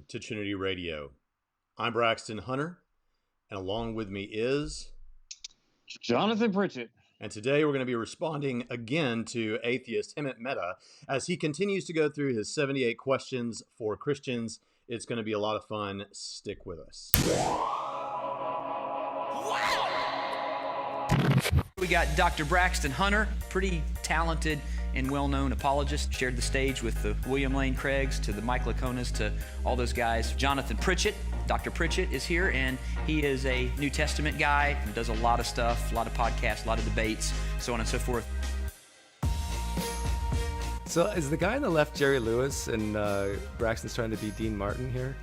to Trinity Radio. I'm Braxton Hunter, and along with me is Jonathan Pritchett. And today we're going to be responding again to Atheist Hemant Mehta as he continues to go through his 78 questions for Christians. It's going to be a lot of fun. Stick with us. We got Dr. Braxton Hunter, pretty talented and well-known apologist. Shared the stage with the William Lane Craigs, to the Mike Laconas, to all those guys. Jonathan Pritchett. Dr. Pritchett is here, and he is a New Testament guy and does a lot of stuff, a lot of podcasts, a lot of debates, so on and so forth. So is the guy on the left Jerry Lewis, and Braxton's trying to be Dean Martin here?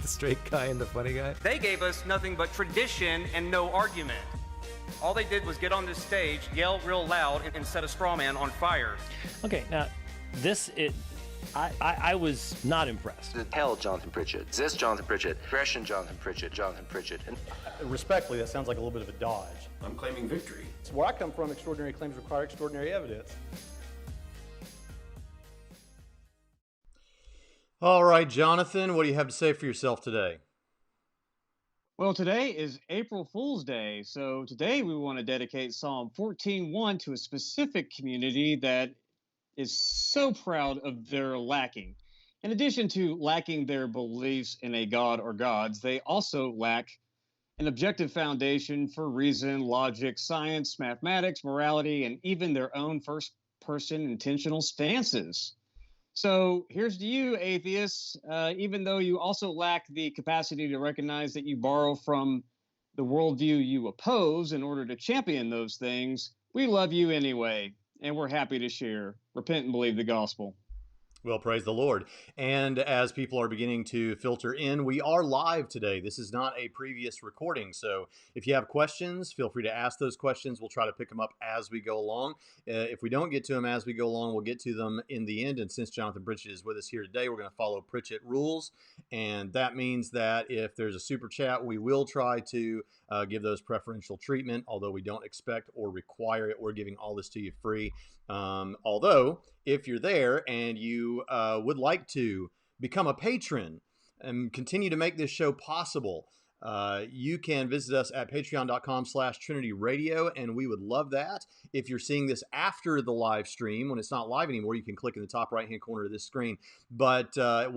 The straight guy and the funny guy? They gave us nothing but tradition and no argument. All they did was get on this stage, yell real loud, and set a straw man on fire. Okay, now, I was not impressed. Hell, Jonathan Pritchett. This Jonathan Pritchett. Christian Jonathan Pritchett. Jonathan Pritchett. And Respectfully, that sounds like a little bit of a dodge. I'm claiming victory. Where I come from, extraordinary claims require extraordinary evidence. All right, Jonathan, what do you have to say for yourself today? Well, today is April Fool's Day, so today we want to dedicate Psalm 14:1 to a specific community that is so proud of their lacking. In addition to lacking their beliefs in a god or gods, they also lack an objective foundation for reason, logic, science, mathematics, morality, and even their own first-person intentional stances. So here's to you, atheists. Even though you also lack the capacity to recognize that you borrow from the worldview you oppose in order to champion those things, we love you anyway, and we're happy to share. Repent and believe the gospel. Well, praise the Lord. And as people are beginning to filter in, we are live today. This is not a previous recording. So if you have questions, feel free to ask those questions. We'll try to pick them up as we go along. If we don't get to them as we go along, we'll get to them in the end. And since Jonathan Pritchett is with us here today, we're going to follow Pritchett rules. And that means that if there's a super chat, we will try to give those preferential treatment, although we don't expect or require it. We're giving all this to you free. Although, if you're there and you would like to become a patron and continue to make this show possible, you can visit us at patreon.com/Trinity Radio, and we would love that. If you're seeing this after the live stream, when it's not live anymore, you can click in the top right-hand corner of this screen. But look,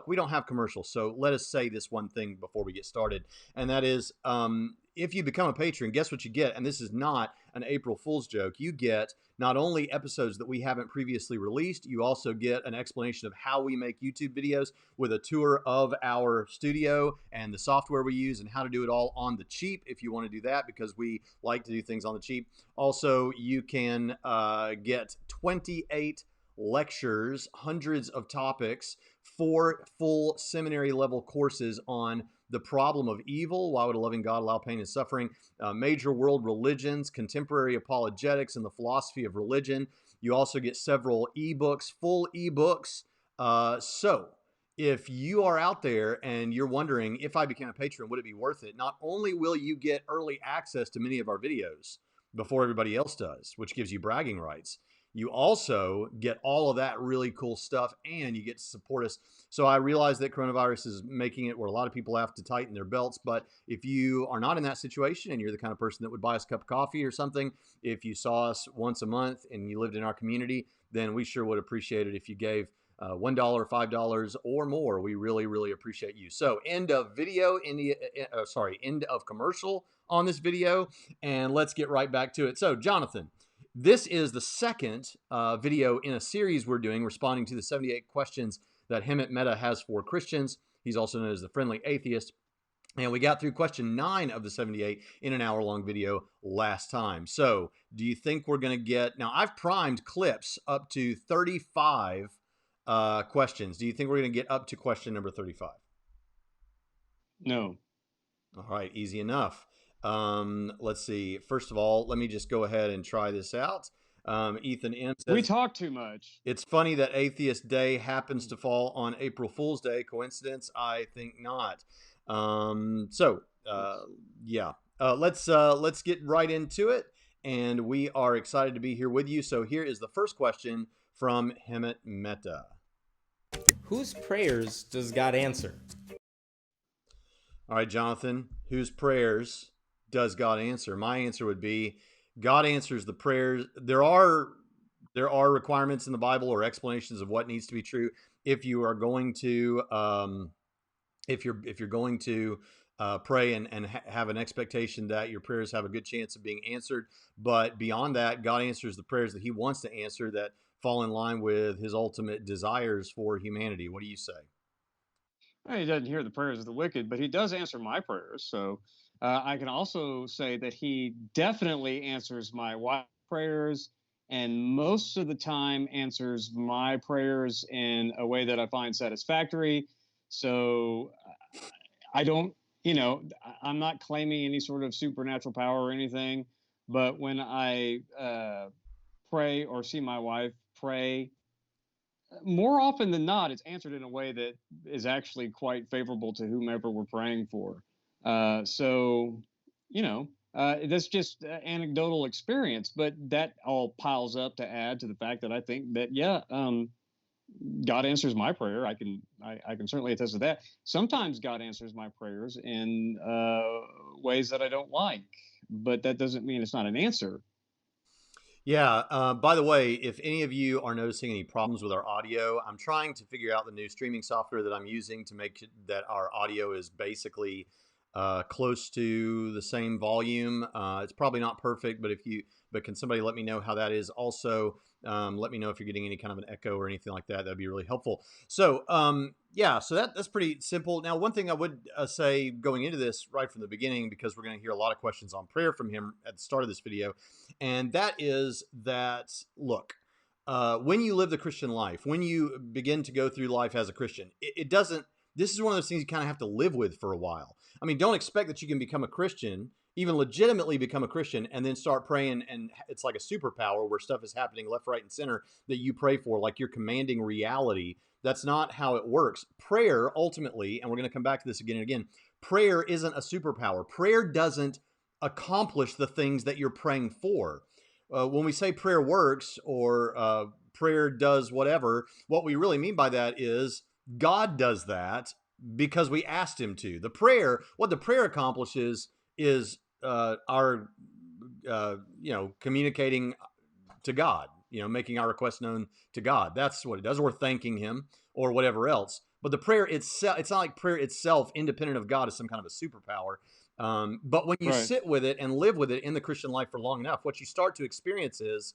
we don't have commercials, so let us say this one thing before we get started, and that is, if you become a patron, guess what you get? And this is not an April Fool's joke. You get not only episodes that we haven't previously released, you also get an explanation of how we make YouTube videos with a tour of our studio and the software we use and how to do it all on the cheap if you want to do that, because we like to do things on the cheap. Also, you can get 28 lectures, hundreds of topics, 4 full seminary level courses on the problem of evil, why would a loving God allow pain and suffering, major world religions, contemporary apologetics, and the philosophy of religion. You also get several ebooks, full ebooks. So if you are out there and you're wondering, if I became a patron, would it be worth it? Not only will you get early access to many of our videos before everybody else does, which gives you bragging rights, you also get all of that really cool stuff, and you get to support us. So I realize that coronavirus is making it where a lot of people have to tighten their belts, but if you are not in that situation and you're the kind of person that would buy us a cup of coffee or something, if you saw us once a month and you lived in our community, then we sure would appreciate it if you gave $1, $5 or more. We really, really appreciate you. So end of video, end of commercial on this video, and let's get right back to it. So Jonathan, this is the second video in a series we're doing, responding to the 78 questions that Hemant Mehta has for Christians. He's also known as the Friendly Atheist. And we got through question 9 of the 78 in an hour-long video last time. So do you think we're going to get... Now, I've primed clips up to 35 questions. Do you think we're going to get up to question number 35? No. All right, easy enough. Let's see. First of all, let me just go ahead and try this out. Ethan M says, we talk too much. It's funny that Atheist Day happens to fall on April Fool's Day. Coincidence? I think not. Yeah. Let's get right into it. And we are excited to be here with you. So here is the first question from Hemant Mehta. Whose prayers does God answer? All right, Jonathan, whose prayers does God answer? My answer would be God answers the prayers. There are requirements in the Bible or explanations of what needs to be true if you are going to if you're going to pray and have an expectation that your prayers have a good chance of being answered. But beyond that, God answers the prayers that He wants to answer that fall in line with His ultimate desires for humanity. What do you say? Well, he doesn't hear the prayers of the wicked, but he does answer my prayers. So I can also say that he definitely answers my wife's prayers, and most of the time answers my prayers in a way that I find satisfactory. So I don't, I'm not claiming any sort of supernatural power or anything, but when I pray or see my wife pray, more often than not, it's answered in a way that is actually quite favorable to whomever we're praying for. So, that's just anecdotal experience, but that all piles up to add to the fact that I think that, God answers my prayer. I can certainly attest to that. Sometimes God answers my prayers in ways that I don't like, but that doesn't mean it's not an answer. Yeah. By the way, if any of you are noticing any problems with our audio, I'm trying to figure out the new streaming software that I'm using to make it that our audio is basically close to the same volume. It's probably not perfect, but can somebody let me know how that is? Also, let me know if you're getting any kind of an echo or anything like that. That'd be really helpful. So, so that's pretty simple. Now, one thing I would say going into this right from the beginning, because we're going to hear a lot of questions on prayer from him at the start of this video, and that is that, look, when you live the Christian life, when you begin to go through life as a Christian, it doesn't, this is one of those things you kind of have to live with for a while. I mean, don't expect that you can become a Christian, even legitimately become a Christian, and then start praying, and it's like a superpower where stuff is happening left, right, and center that you pray for, like you're commanding reality. That's not how it works. Prayer, ultimately, and we're going to come back to this again and again, prayer isn't a superpower. Prayer doesn't accomplish the things that you're praying for. When we say prayer works or prayer does whatever, what we really mean by that is God does that because we asked Him to. What the prayer accomplishes is our, communicating to God, making our request known to God. That's what it does, or thanking Him or whatever else. But the prayer itself, it's not like prayer itself, independent of God, is some kind of a superpower. But when you Right. sit with it and live with it in the Christian life for long enough, what you start to experience is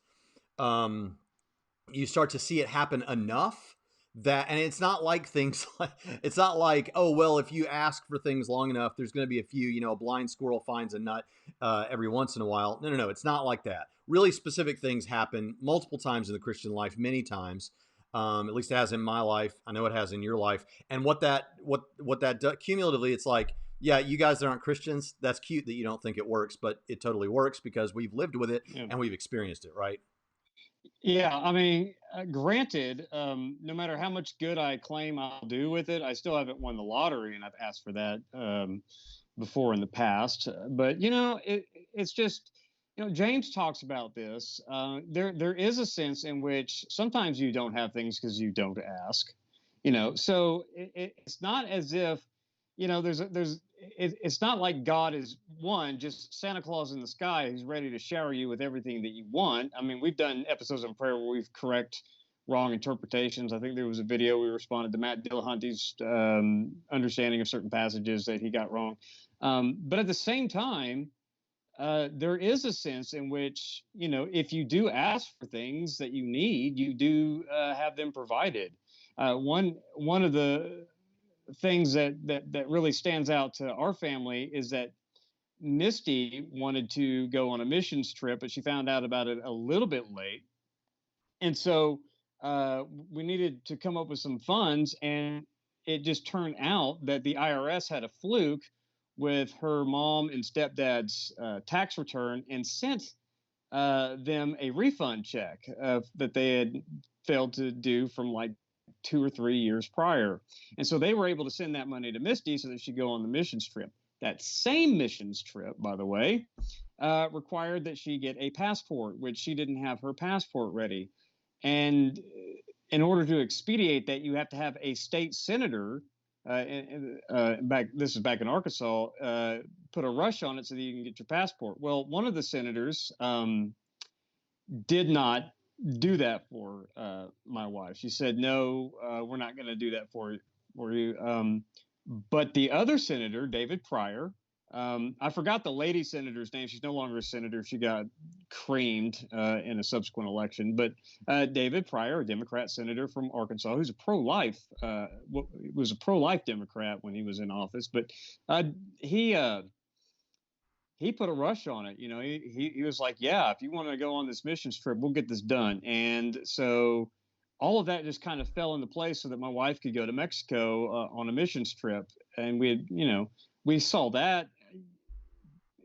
you start to see it happen enough that, and it's not like things like, it's not like, oh, well, if you ask for things long enough, there's going to be a few, a blind squirrel finds a nut every once in a while. No, it's not like that. Really specific things happen multiple times in the Christian life, many times. At least it has in my life. I know it has in your life. And what that does cumulatively, it's like, yeah, you guys that aren't Christians, that's cute that you don't think it works, but it totally works because we've lived with it Yeah. and we've experienced it, right? Yeah, I mean, granted, no matter how much good I claim I'll do with it, I still haven't won the lottery, and I've asked for that before in the past. But it's just, James talks about this. There is a sense in which sometimes you don't have things because you don't ask. So it's not as if, it's not like God is just Santa Claus in the sky who's ready to shower you with everything that you want. I mean, we've done episodes on prayer where we've correct wrong interpretations. I think there was a video we responded to Matt Dillahunty's understanding of certain passages that he got wrong. But at the same time, there is a sense in which, if you do ask for things that you need, you do have them provided. One of the things that really stands out to our family is that Misty wanted to go on a missions trip, but she found out about it a little bit late. And so we needed to come up with some funds, and it just turned out that the IRS had a fluke with her mom and stepdad's tax return and sent them a refund check that they had failed to do from like 2 or 3 years prior. And so they were able to send that money to Misty so that she'd go on the missions trip. That same missions trip, by the way, required that she get a passport, which she didn't have her passport ready. And in order to expedite that, you have to have a state senator. This is back in Arkansas. Put a rush on it so that you can get your passport. Well, one of the senators did not do that for my wife. She said, "No, we're not going to do that for you." But the other senator, David Pryor, I forgot the lady senator's name. She's no longer a senator. She got creamed in a subsequent election. But David Pryor, a Democrat senator from Arkansas, who's a pro-life, was a pro-life Democrat when he was in office. But he put a rush on it. You know, he was like, "Yeah, if you want to go on this missions trip, we'll get this done." And so all of that just kind of fell into place so that my wife could go to Mexico on a missions trip. And we saw that.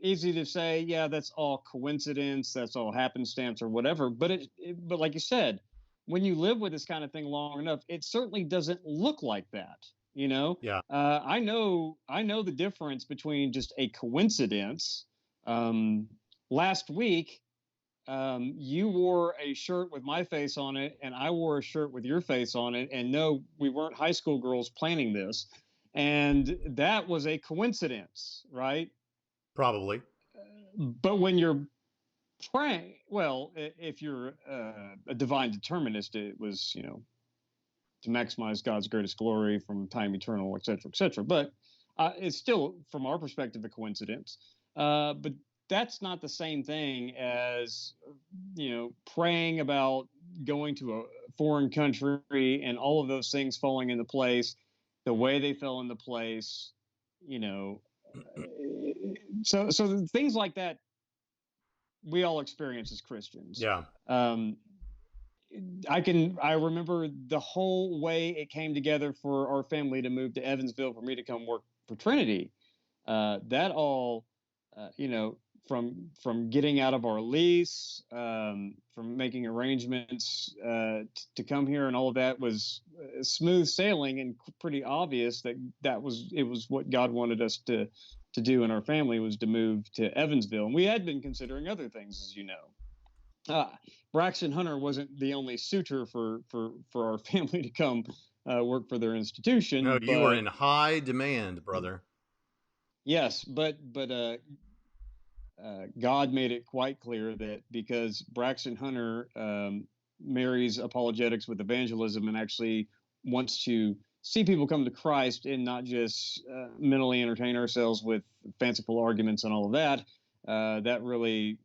Easy to say, yeah, that's all coincidence, that's all happenstance or whatever. But but like you said, when you live with this kind of thing long enough, it certainly doesn't look like that. You know, Yeah. I know the difference between just a coincidence. Last week, you wore a shirt with my face on it, and I wore a shirt with your face on it. And no, we weren't high school girls planning this. And that was a coincidence, right? Probably. But when you're praying, well, if you're a divine determinist, it was, to maximize God's greatest glory from time eternal, et cetera, et cetera. But it's still, from our perspective, a coincidence. But that's not the same thing as, praying about going to a foreign country and all of those things falling into place the way they fell into place, So things like that we all experience as Christians. Yeah. I remember the whole way it came together for our family to move to Evansville for me to come work for Trinity. That all, from getting out of our lease, from making arrangements to come here, and all of that was smooth sailing and pretty obvious that it was what God wanted us to do in our family, was to move to Evansville. And we had been considering other things, as you know. Braxton Hunter wasn't the only suitor for our family to come work for their institution. No, you were in high demand, brother. Yes, but God made it quite clear that because Braxton Hunter marries apologetics with evangelism and actually wants to see people come to Christ and not just mentally entertain ourselves with fanciful arguments and all of that, that really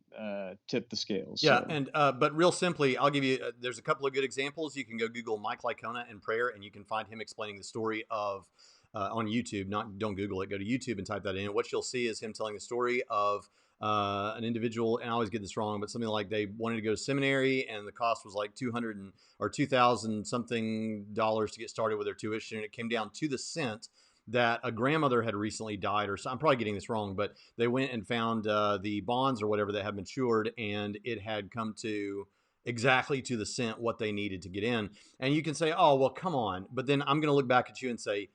tipped the scales. Yeah, so. and but real simply, I'll give you, there's a couple of good examples. You can go Google Mike Licona and prayer, and you can find him explaining the story of, on YouTube, don't Google it, go to YouTube and type that in. What you'll see is him telling the story of an individual, and I always get this wrong, but something like they wanted to go to seminary and the cost was like $2,000 something to get started with their tuition. And it came down to the cent that a grandmother had recently died, or so, I'm probably getting this wrong, but they went and found the bonds or whatever that had matured, and it had come to exactly to the cent what they needed to get in. And you can say, oh, well, come on. But then I'm going to look back at you and say,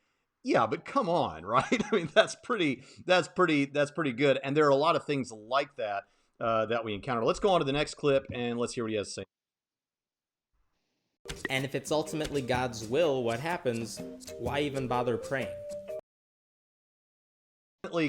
yeah, but come on, right? I mean, that's pretty good. And there are a lot of things like that that we encounter. Let's go on to the next clip and let's hear what he has to say. And if it's ultimately God's will, what happens? Why even bother praying?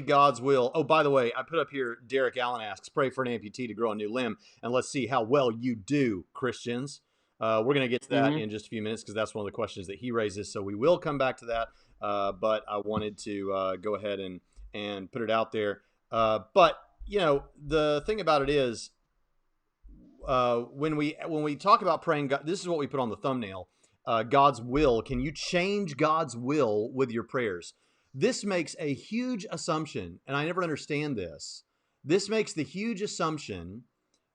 God's will. Oh, by the way, I put up here, Derek Allen asks, pray for an amputee to grow a new limb, and let's see how well you do, Christians. We're going to get to that in just a few minutes because that's one of the questions that he raises. So we will come back to that. But I wanted to go ahead and put it out there. But the thing about it is, when we talk about praying, God, this is what we put on the thumbnail. God's will. Can you change God's will with your prayers? This makes a huge assumption, and I never understand this. This makes the huge assumption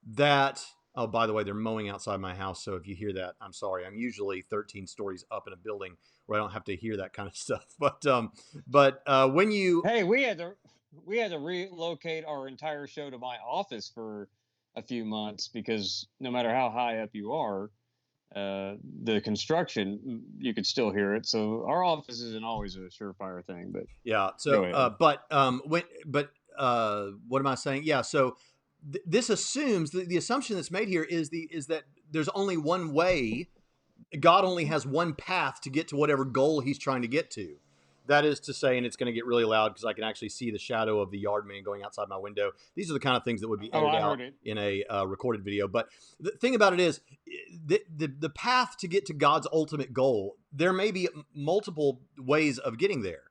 that, oh, by the way, they're mowing outside my house, so if you hear that, I'm sorry. I'm usually 13 stories up in a building where I don't have to hear that kind of stuff. But when you... Hey, we had to relocate our entire show to my office for a few months because no matter how high up you are, the construction, you could still hear it. So our office isn't always a surefire thing, but yeah. So, what am I saying? Yeah. So this assumes the assumption that's made here is that there's only one way God only has one path to get to whatever goal he's trying to get to. That is to say, and it's going to get really loud because I can actually see the shadow of the yard man going outside my window. These are the kind of things that would be edited out in a recorded video. But the thing about it is, the path to get to God's ultimate goal, there may be multiple ways of getting there.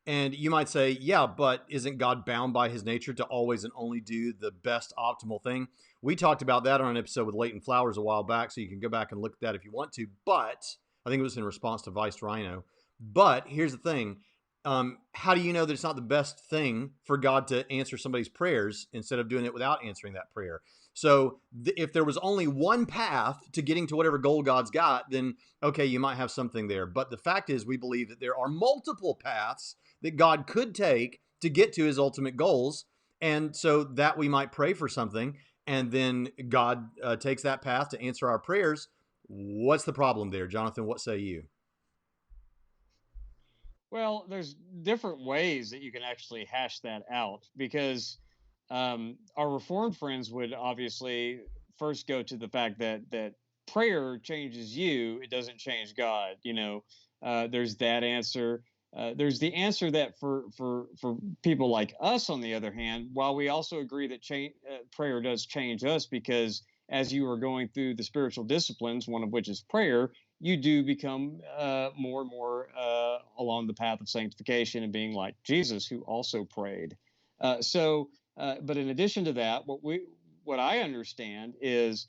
And you might say, yeah, but isn't God bound by his nature to always and only do the best optimal thing? We talked about that on an episode with Leighton Flowers a while back, so you can go back and look at that if you want to. But I think it was in response to Vice Rhino. But here's the thing. How do you know that it's not the best thing for God to answer somebody's prayers instead of doing it without answering that prayer? So if there was only one path to getting to whatever goal God's got, then okay, you might have something there. But the fact is, we believe that there are multiple paths that God could take to get to his ultimate goals. And so that we might pray for something, and then God takes that path to answer our prayers. What's the problem there? Jonathan, what say you? Well, there's different ways that you can actually hash that out, because our Reformed friends would obviously first go to the fact that prayer changes you; it doesn't change God. There's that answer. There's the answer that for people like us, on the other hand, while we also agree that prayer does change us, because as you are going through the spiritual disciplines, one of which is prayer, you do become more and more along the path of sanctification and being like Jesus, who also prayed. But in addition to that, what I understand is,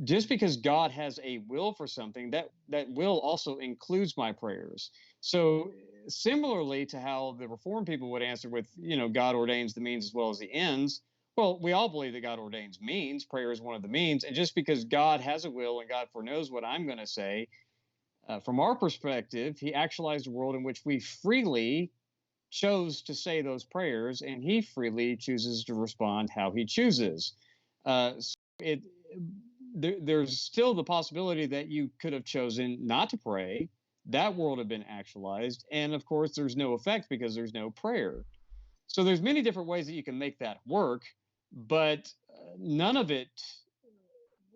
just because God has a will for something, that will also includes my prayers. So similarly to how the Reformed people would answer with, God ordains the means as well as the ends. Well, we all believe that God ordains means. Prayer is one of the means. And just because God has a will and God foreknows what I'm going to say, from our perspective, he actualized a world in which we freely chose to say those prayers, and he freely chooses to respond how he chooses. There's still the possibility that you could have chosen not to pray. That world had been actualized. And of course, there's no effect because there's no prayer. So there's many different ways that you can make that work, but none of it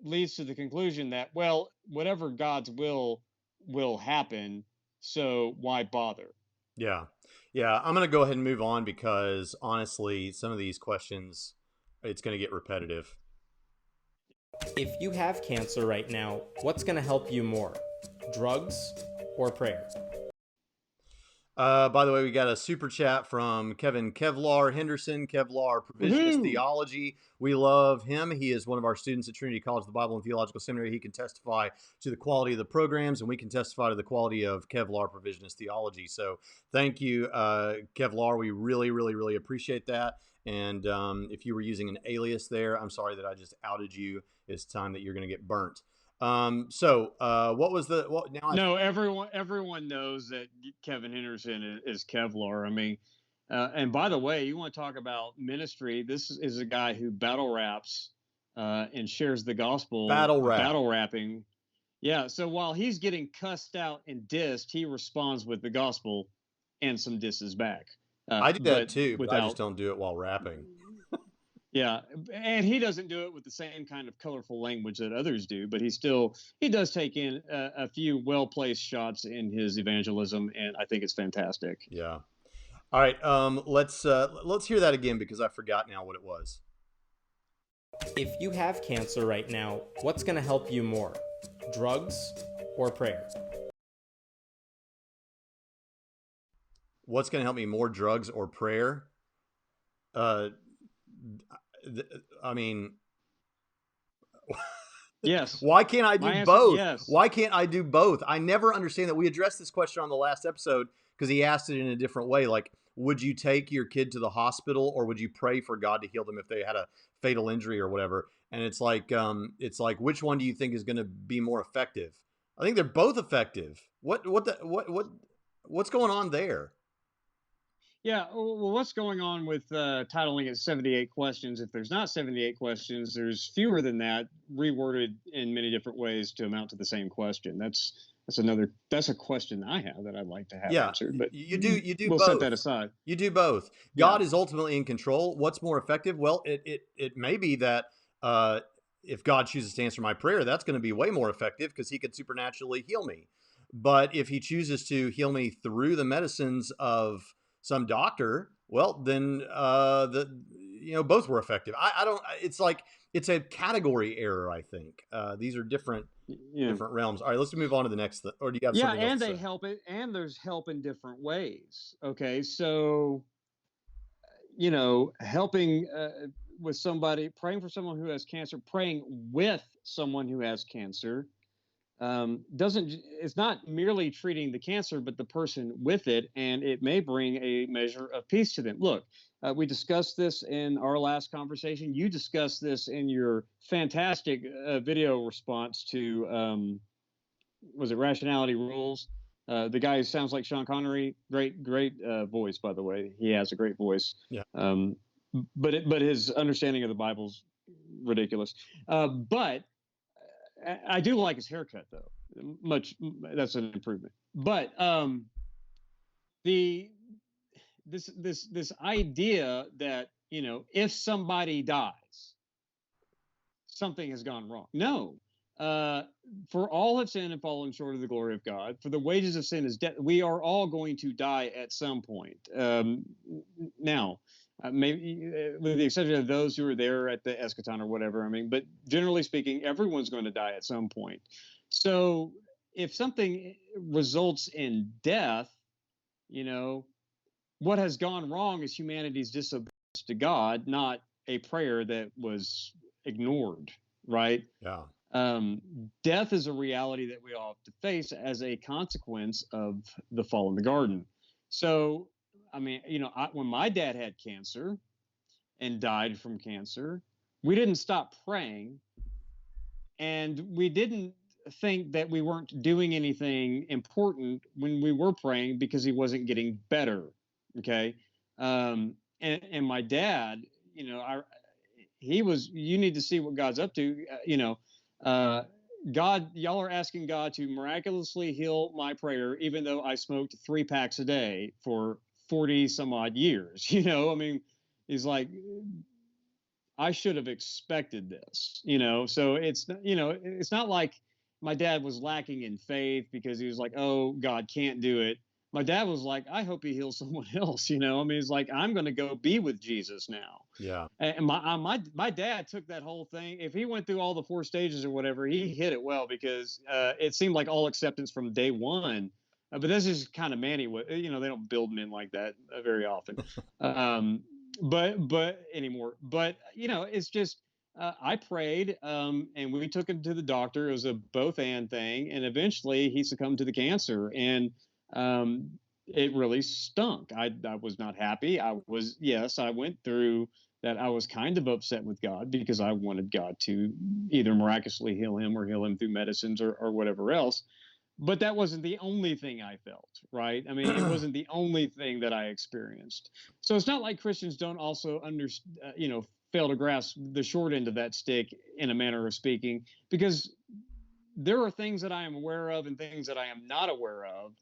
leads to the conclusion that, well, whatever God's will happen, so why bother? Yeah. I'm going to go ahead and move on because honestly, some of these questions, it's going to get repetitive. If you have cancer right now, what's going to help you more? Drugs or prayer? By the way, we got a super chat from Kevin Kevlar Henderson, Kevlar Provisionist Theology. We love him. He is one of our students at Trinity College of the Bible and Theological Seminary. He can testify to the quality of the programs, and we can testify to the quality of Kevlar Provisionist Theology. So thank you, Kevlar. We really, really, really appreciate that. And if you were using an alias there, I'm sorry that I just outed you. It's time that you're going to get burnt. What was the No, everyone knows that Kevin Henderson is Kevlar. I mean, and by the way, you want to talk about ministry? This is a guy who battle raps and shares the gospel. Battle rapping. Yeah. So while he's getting cussed out and dissed, he responds with the gospel and some disses back. I do that too, but I just don't do it while rapping. Yeah, and he doesn't do it with the same kind of colorful language that others do, but he does take in a few well-placed shots in his evangelism, and I think it's fantastic. Yeah. All right, let's hear that again because I forgot now what it was. If you have cancer right now, what's going to help you more? Drugs or prayer? What's going to help me more, drugs or prayer? I mean, yes. Why can't I do both? Yes. Why can't I do both? I never understand that. We addressed this question on the last episode because he asked it in a different way. Like, would you take your kid to the hospital or would you pray for God to heal them if they had a fatal injury or whatever? And it's like, which one do you think is going to be more effective? I think they're both effective. What's going on there? Yeah, well, what's going on with titling it 78 questions? If there's not 78 questions, there's fewer than that, reworded in many different ways to amount to the same question. That's a question I have that I'd like to have answered. But you do we'll both. set that aside. You do both. God is ultimately in control. What's more effective? Well, it may be that if God chooses to answer my prayer, that's going to be way more effective because he could supernaturally heal me. But if he chooses to heal me through the medicines of some doctor, well, then both were effective. I don't. It's like it's a category error. I think these are different realms. All right, let's move on to the next. Or do you have something else and to they say? help it, and there's help in different ways. Okay, so helping with somebody, praying for someone who has cancer, praying with someone who has cancer, it's not merely treating the cancer, but the person with it, and it may bring a measure of peace to them. Look, we discussed this in our last conversation. You discussed this in your fantastic video response to, was it Rationality Rules? The guy who sounds like Sean Connery, great voice, by the way. He has a great voice. Yeah. But his understanding of the Bible's ridiculous. But I do like his haircut, though. That's an improvement. But this idea that if somebody dies, something has gone wrong. No. For all have sinned and fallen short of the glory of God. For the wages of sin is death. We are all going to die at some point. Now, maybe with the exception of those who are there at the eschaton or whatever. I mean, but generally speaking, everyone's going to die at some point. So if something results in death, what has gone wrong is humanity's disobedience to God, not a prayer that was ignored, right? Yeah. Death is a reality that we all have to face as a consequence of the fall in the garden. So, I mean, when my dad had cancer and died from cancer, we didn't stop praying, and we didn't think that we weren't doing anything important when we were praying because he wasn't getting better. Okay. And my dad, you need to see what God's up to, God, y'all are asking God to miraculously heal my prayer, even though I smoked 3 packs a day for 40 some odd years. I mean, he's like, I should have expected this, so it's not like my dad was lacking in faith because he was like, oh, God can't do it. My dad was like, I hope he heals someone else. I mean, he's like, I'm going to go be with Jesus now. Yeah. And my dad took that whole thing. If he went through all the 4 stages or whatever, he hit it well because it seemed like all acceptance from day one. But this is kind of Manny. They don't build men like that very often. But anymore. But it's just I prayed and we took him to the doctor. It was a both and thing, and eventually he succumbed to the cancer, and it really stunk. I was not happy. I went through that. I was kind of upset with God because I wanted God to either miraculously heal him or heal him through medicines or whatever else. But that wasn't the only thing I felt, right? I mean, it wasn't the only thing that I experienced. So it's not like Christians don't also fail to grasp the short end of that stick in a manner of speaking, because there are things that I am aware of and things that I am not aware of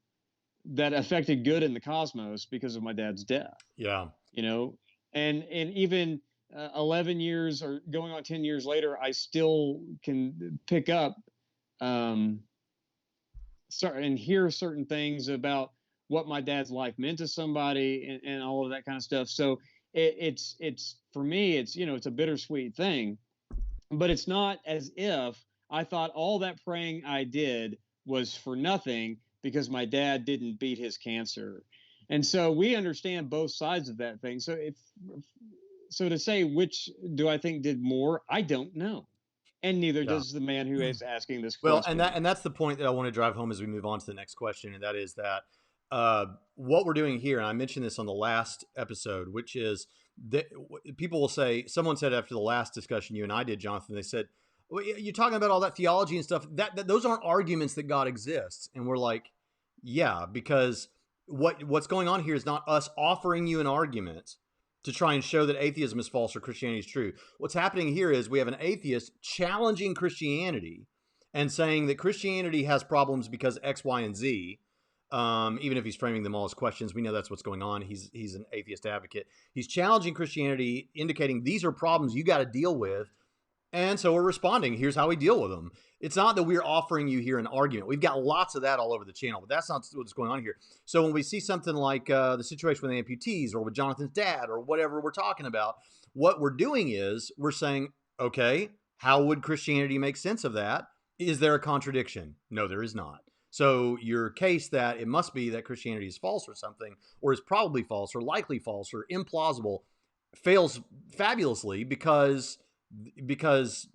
that affected good in the cosmos because of my dad's death. Yeah. And even 11 years or going on 10 years later, I still can pick up and hear certain things about what my dad's life meant to somebody and all of that kind of stuff. So it's for me, it's a bittersweet thing, but it's not as if I thought all that praying I did was for nothing because my dad didn't beat his cancer. And so we understand both sides of that thing. So to say which do I think did more, I don't know. And neither does the man who is asking this question. Well, and that's the point that I want to drive home as we move on to the next question, and that is that what we're doing here, and I mentioned this on the last episode, which is that people will say, someone said after the last discussion you and I did, Jonathan, they said, well, you're talking about all that theology and stuff. That those aren't arguments that God exists. And we're like, yeah, because what's going on here is not us offering you an argument to try and show that atheism is false or Christianity is true. What's happening here is we have an atheist challenging Christianity and saying that Christianity has problems because X, Y, and Z. Even if he's framing them all as questions, we know that's what's going on. He's an atheist advocate. He's challenging Christianity, indicating these are problems you got to deal with. And so we're responding. Here's how we deal with them. It's not that we're offering you here an argument. We've got lots of that all over the channel, but that's not what's going on here. So when we see something like the situation with the amputees or with Jonathan's dad or whatever we're talking about, what we're doing is we're saying, okay, how would Christianity make sense of that? Is there a contradiction? No, there is not. So your case that it must be that Christianity is false or something, or is probably false or likely false or implausible, fails fabulously because there's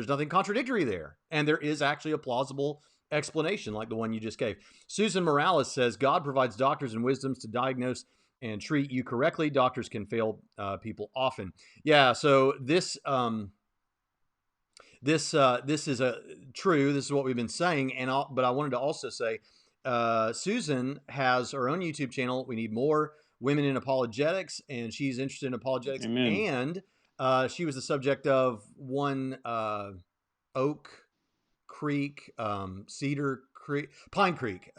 nothing contradictory there, and there is actually a plausible explanation like the one you just gave. Susan Morales says God provides doctors and wisdoms to diagnose and treat you correctly. Doctors can fail people often. Yeah. So this is true. This is what we've been saying, but I wanted to also say, Susan has her own YouTube channel. We need more women in apologetics, and she's interested in apologetics. Amen. And she was the subject of one Oak Creek, Cedar Creek, Pine Creek.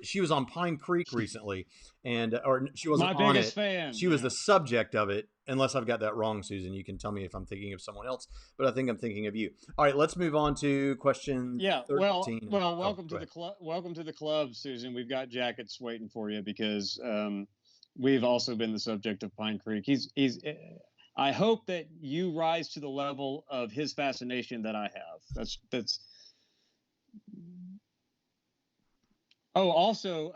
She was on Pine Creek recently, and or she wasn't My on biggest it. fan. She was the subject of it. Unless I've got that wrong, Susan, you can tell me if I'm thinking of someone else, but I think I'm thinking of you. All right, let's move on to question 13. Well, welcome to the club. Welcome to the club, Susan. We've got jackets waiting for you because we've also been the subject of Pine Creek. He's. I hope that you rise to the level of his fascination that I have. That's. Oh, also,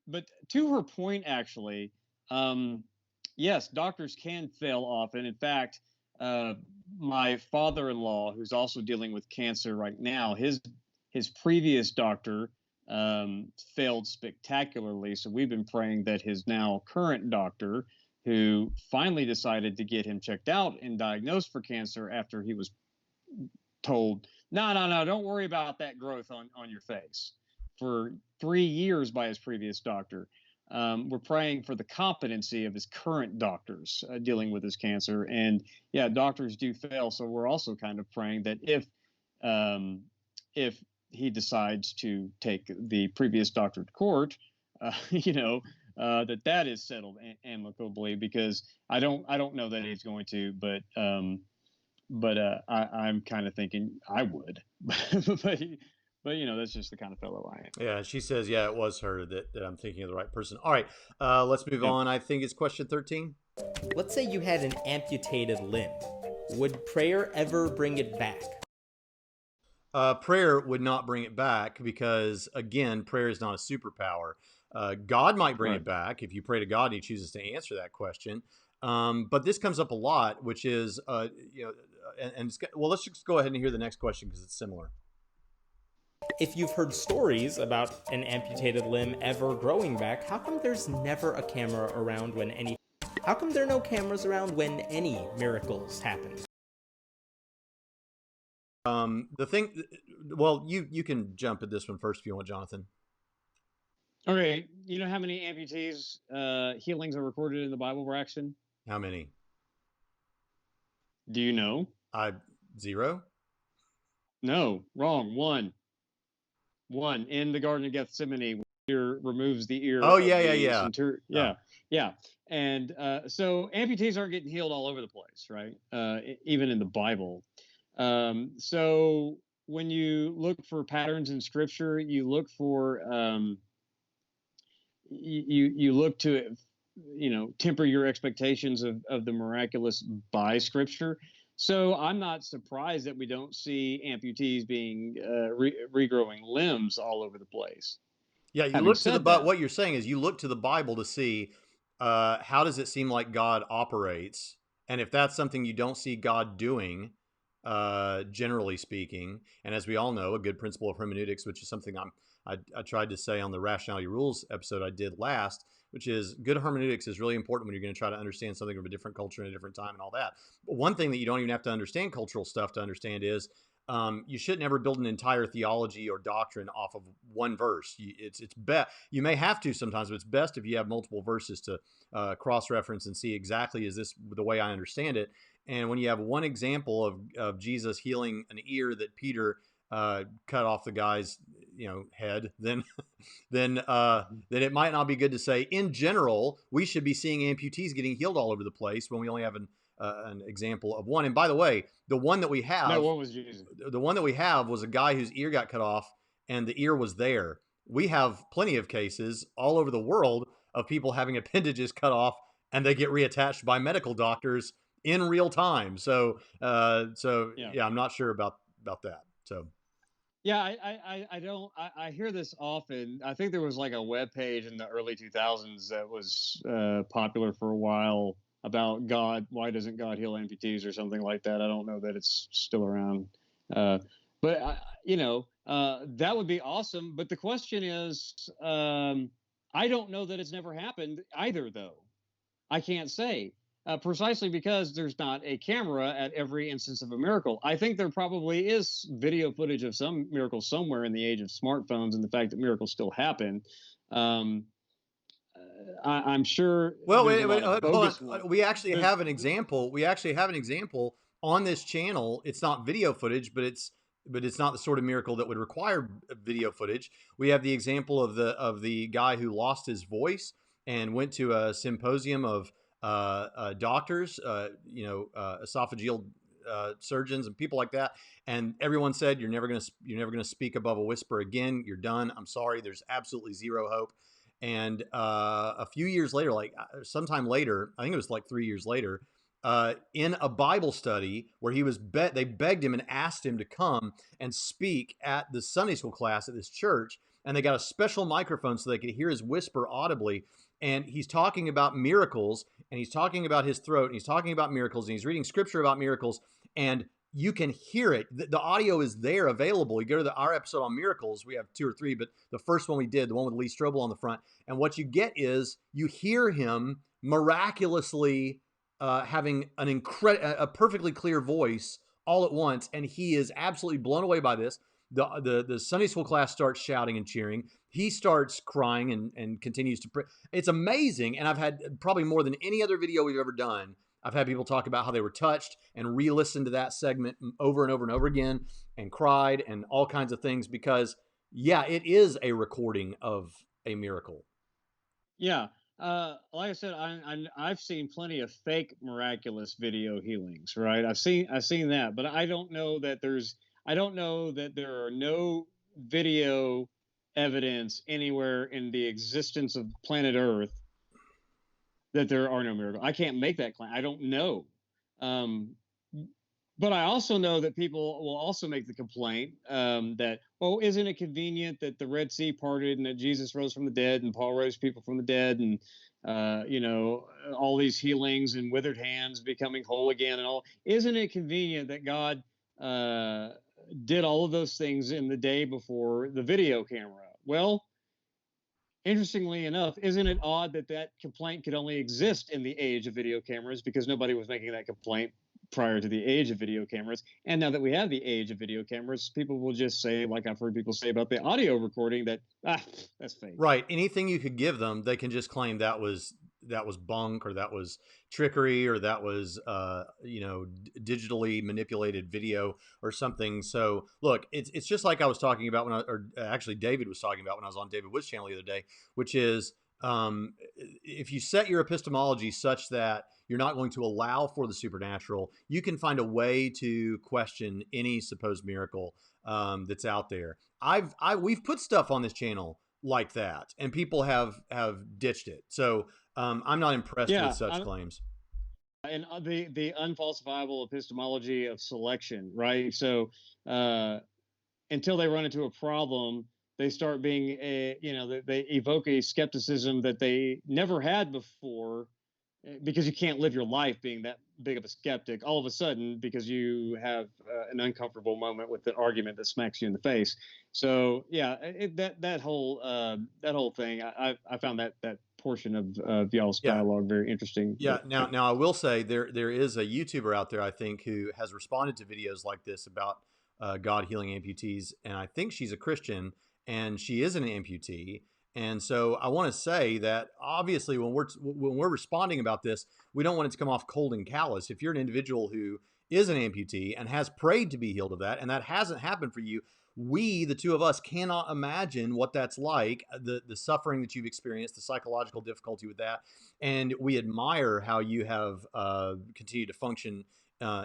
but to her point, actually. Yes, doctors can fail often. In fact, my father-in-law, who's also dealing with cancer right now, his previous doctor failed spectacularly. So we've been praying that his now current doctor, who finally decided to get him checked out and diagnosed for cancer after he was told, no, don't worry about that growth on your face, for 3 years by his previous doctor. We're praying for the competency of his current doctors dealing with his cancer. And yeah, doctors do fail. So we're also kind of praying that if he decides to take the previous doctor to court, that is settled amicably, because I don't know that he's going to, but I'm kind of thinking I would, But that's just the kind of fellow I am. Yeah, she says, yeah, it was her that I'm thinking of the right person. All right, let's move on. I think it's question 13. Let's say you had an amputated limb. Would prayer ever bring it back? Prayer would not bring it back because, again, prayer is not a superpower. God might bring it back if you pray to God and he chooses to answer that question. But this comes up a lot, which is, well, let's just go ahead and hear the next question because it's similar. If you've heard stories about an amputated limb ever growing back, how come there's never a camera around when any... How come there are no cameras around when any miracles happen? The thing... Well, you can jump at this one first if you want, Jonathan. Okay, you know how many amputees healings are recorded in the Bible, Braxton? How many? Do you know? 0? No, wrong. One in the Garden of Gethsemane, where removes the ear. Oh, yeah. Yeah. And so amputees aren't getting healed all over the place, right? Even in the Bible. So when you look for patterns in Scripture, you look for you look to temper your expectations of the miraculous by Scripture. So I'm not surprised that we don't see amputees being regrowing limbs all over the place. Yeah, you look to the Bible. What you're saying is you look to the Bible to see how does it seem like God operates, and if that's something you don't see God doing, generally speaking, and as we all know, a good principle of hermeneutics, which is something I tried to say on the Rationality Rules episode I did last, which is good hermeneutics is really important when you're going to try to understand something from a different culture in a different time and all that. But one thing that you don't even have to understand cultural stuff to understand is you should never build an entire theology or doctrine off of one verse. You may have to sometimes, but it's best if you have multiple verses to cross-reference and see exactly, is this the way I understand it? And when you have one example of Jesus healing an ear that Peter cut off the guy's head, then it might not be good to say in general we should be seeing amputees getting healed all over the place when we only have an example of one. And by the way, the one that we have, No, what was Jesus? The one that we have was a guy whose ear got cut off, and the ear was there. We have plenty of cases all over the world of people having appendages cut off, and they get reattached by medical doctors in real time. So, yeah, I'm not sure about that. So. Yeah, I hear this often. I think there was like a web page in the early 2000s that was popular for a while about God. Why doesn't God heal amputees or something like that? I don't know that it's still around. But that would be awesome. But the question is, I don't know that it's never happened either, though. I can't say. Precisely because there's not a camera at every instance of a miracle. I think there probably is video footage of some miracles somewhere in the age of smartphones and the fact that miracles still happen. I'm sure. Well, wait, hold on. We actually have an example. On this channel. It's not video footage, but it's not the sort of miracle that would require video footage. We have the example of the guy who lost his voice and went to a symposium of doctors, esophageal surgeons and people like that, and everyone said you're never gonna speak above a whisper again. You're done. I'm sorry. There's absolutely zero hope. And a few years later, sometime later, I think it was like 3 years later, in a Bible study where they begged him and asked him to come and speak at the Sunday school class at this church, and they got a special microphone so they could hear his whisper audibly. And he's talking about miracles, and he's talking about his throat, and he's talking about miracles, and he's reading scripture about miracles, and you can hear it. The audio is there available. You go to our episode on miracles. We have 2 or 3, but the first one we did, the one with Lee Strobel on the front, and what you get is you hear him miraculously having a perfectly clear voice all at once, and he is absolutely blown away by this. The Sunday school class starts shouting and cheering. He starts crying and continues to pray. It's amazing. And I've had probably more than any other video we've ever done. I've had people talk about how they were touched and re-listened to that segment over and over and over again and cried and all kinds of things because, yeah, it is a recording of a miracle. Yeah. Like I said, I've seen plenty of fake miraculous video healings, right? I've seen that, but I don't know that there are no video evidence anywhere in the existence of planet Earth that there are no miracles. I can't make that claim. I don't know. But I also know that people will also make the complaint that, well, isn't it convenient that the Red Sea parted and that Jesus rose from the dead and Paul rose people from the dead and, all these healings and withered hands becoming whole again and all. Isn't it convenient that God did all of those things in the day before the video camera? Well, interestingly enough, isn't it odd that complaint could only exist in the age of video cameras because nobody was making that complaint prior to the age of video cameras? And now that we have the age of video cameras, people will just say, like I've heard people say about the audio recording, that that's fake. Right. Anything you could give them, they can just claim that was bunk, or that was trickery, or that was digitally manipulated video or something. So look, it's just like I was talking about actually David was talking about when I was on David Wood's channel the other day, which is if you set your epistemology such that you're not going to allow for the supernatural, you can find a way to question any supposed miracle that's out there. We've put stuff on this channel like that, and people have ditched it. So I'm not impressed with such claims. And the unfalsifiable epistemology of selection, right? So until they run into a problem, they start being they evoke a skepticism that they never had before, because you can't live your life being that big of a skeptic all of a sudden because you have an uncomfortable moment with an argument that smacks you in the face. So yeah, that whole thing, I found that portion of y'all's dialogue very interesting. Yeah. Now I will say there is a YouTuber out there, I think, who has responded to videos like this about God healing amputees, and I think she's a Christian and she is an amputee. And so I want to say that obviously when we're responding about this, we don't want it to come off cold and callous. If you're an individual who is an amputee and has prayed to be healed of that, and that hasn't happened for you, we, the two of us, cannot imagine what that's like, the suffering that you've experienced, the psychological difficulty with that. And we admire how you have continued to function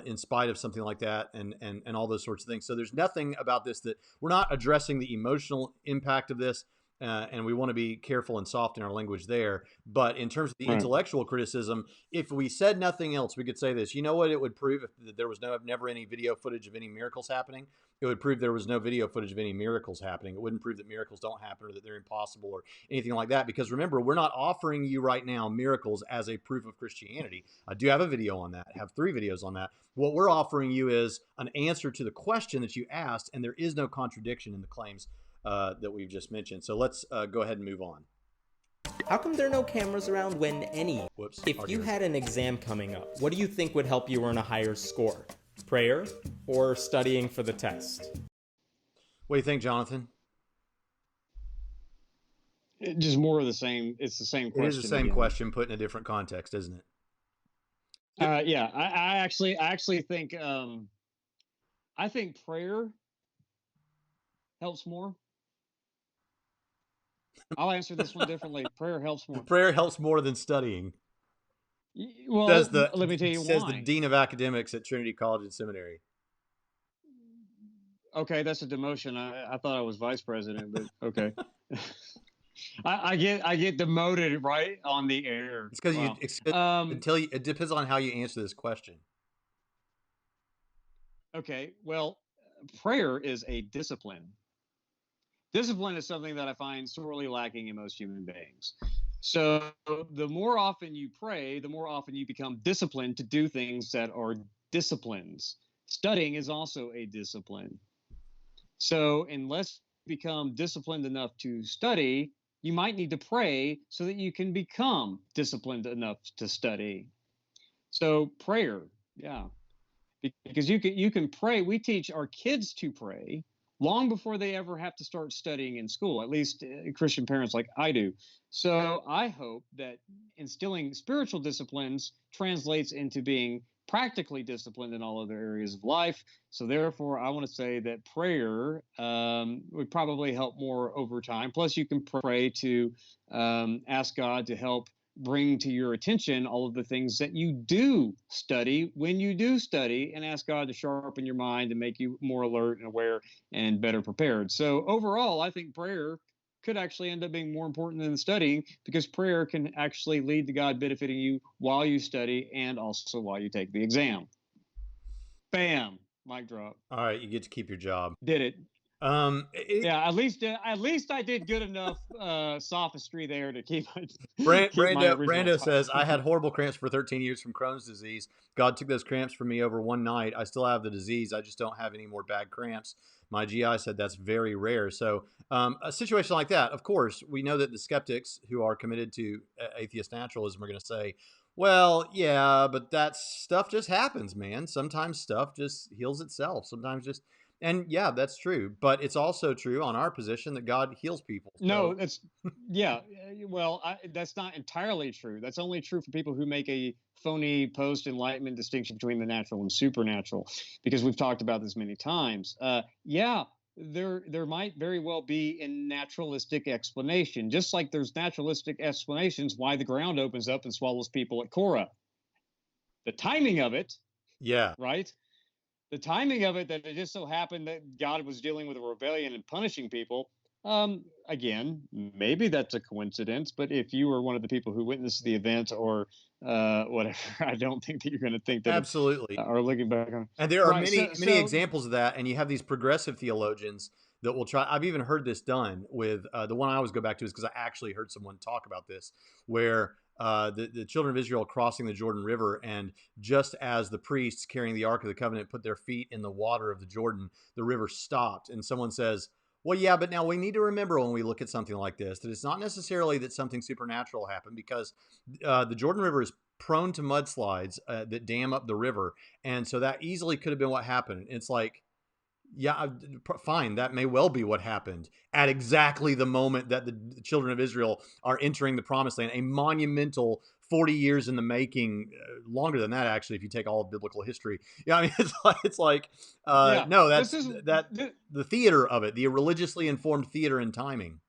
in spite of something like that, and all those sorts of things. So there's nothing about this that we're not addressing the emotional impact of this. And we want to be careful and soft in our language there. But in terms of the intellectual criticism, if we said nothing else, we could say this. You know what it would prove if there was never any video footage of any miracles happening? It would prove there was no video footage of any miracles happening. It wouldn't prove that miracles don't happen or that they're impossible or anything like that. Because remember, we're not offering you right now miracles as a proof of Christianity. I do have a video on that. I have 3 videos on that. What we're offering you is an answer to the question that you asked, and there is no contradiction in the claims that we've just mentioned. So let's go ahead and move on. How come there are no cameras around when any? If you had an exam coming up, what do you think would help you earn a higher score? Prayer or studying for the test? What do you think, Jonathan? Just more of the same. It's the same question. It is the same question put in a different context, isn't it? Yeah, I actually think I think prayer helps more. I'll answer this one differently. Prayer helps more. Prayer helps more than studying. Well, let me tell you says why. the Dean of Academics at Trinity College and Seminary. Okay, that's a demotion. I thought I was vice president, but okay. I get demoted right on the air. It's because it depends on how you answer this question. Okay, well, prayer is a discipline. Discipline is something that I find sorely lacking in most human beings. So the more often you pray, the more often you become disciplined to do things that are disciplines. Studying is also a discipline. So unless you become disciplined enough to study, you might need to pray so that you can become disciplined enough to study. So prayer, yeah. Because you can pray. We teach our kids to pray long before they ever have to start studying in school, at least Christian parents like I do. So I hope that instilling spiritual disciplines translates into being practically disciplined in all other areas of life. So therefore, I want to say that prayer would probably help more over time. Plus, you can pray to ask God to help bring to your attention all of the things that you do study when you do study, and ask God to sharpen your mind and make you more alert and aware and better prepared. So overall, I think prayer could actually end up being more important than studying, because prayer can actually lead to God benefiting you while you study and also while you take the exam. Bam, mic drop. All right, you get to keep your job. Did it. Yeah, at least I did good enough sophistry there to keep it. Brando says, I had horrible cramps for 13 years from Crohn's disease. God took those cramps from me over one night. I still have the disease. I just don't have any more bad cramps. My GI said that's very rare. So a situation like that, of course, we know that the skeptics who are committed to atheist naturalism are going to say, well, yeah, but that stuff just happens, man. Sometimes stuff just heals itself. Sometimes just... And yeah, that's true. But it's also true on our position that God heals people. So. No, that's, yeah. Well, that's not entirely true. That's only true for people who make a phony post-Enlightenment distinction between the natural and supernatural, because we've talked about this many times. Yeah, there might very well be a naturalistic explanation, just like there's naturalistic explanations why the ground opens up and swallows people at Korah. The timing of it. Yeah. Right? The timing of it, that it just so happened that God was dealing with a rebellion and punishing people. Again, maybe that's a coincidence, but if you were one of the people who witnessed the event or whatever, I don't think that you're going to think that. Absolutely. Or looking back on. And there are many examples of that. And you have these progressive theologians that will try. I've even heard this done with the one I always go back to is because I actually heard someone talk about this, where the children of Israel crossing the Jordan River, and just as the priests carrying the Ark of the Covenant put their feet in the water of the Jordan, the river stopped. And someone says, well, yeah, but now we need to remember when we look at something like this, that it's not necessarily that something supernatural happened, because the Jordan River is prone to mudslides that dam up the river. And so that easily could have been what happened. It's like, Yeah, fine. That may well be what happened at exactly the moment that the children of Israel are entering the promised land, a monumental 40 years in the making, longer than that, actually, if you take all of biblical history. Yeah, I mean, Yeah, no, this that's is the theater of it, the religiously informed theater and timing.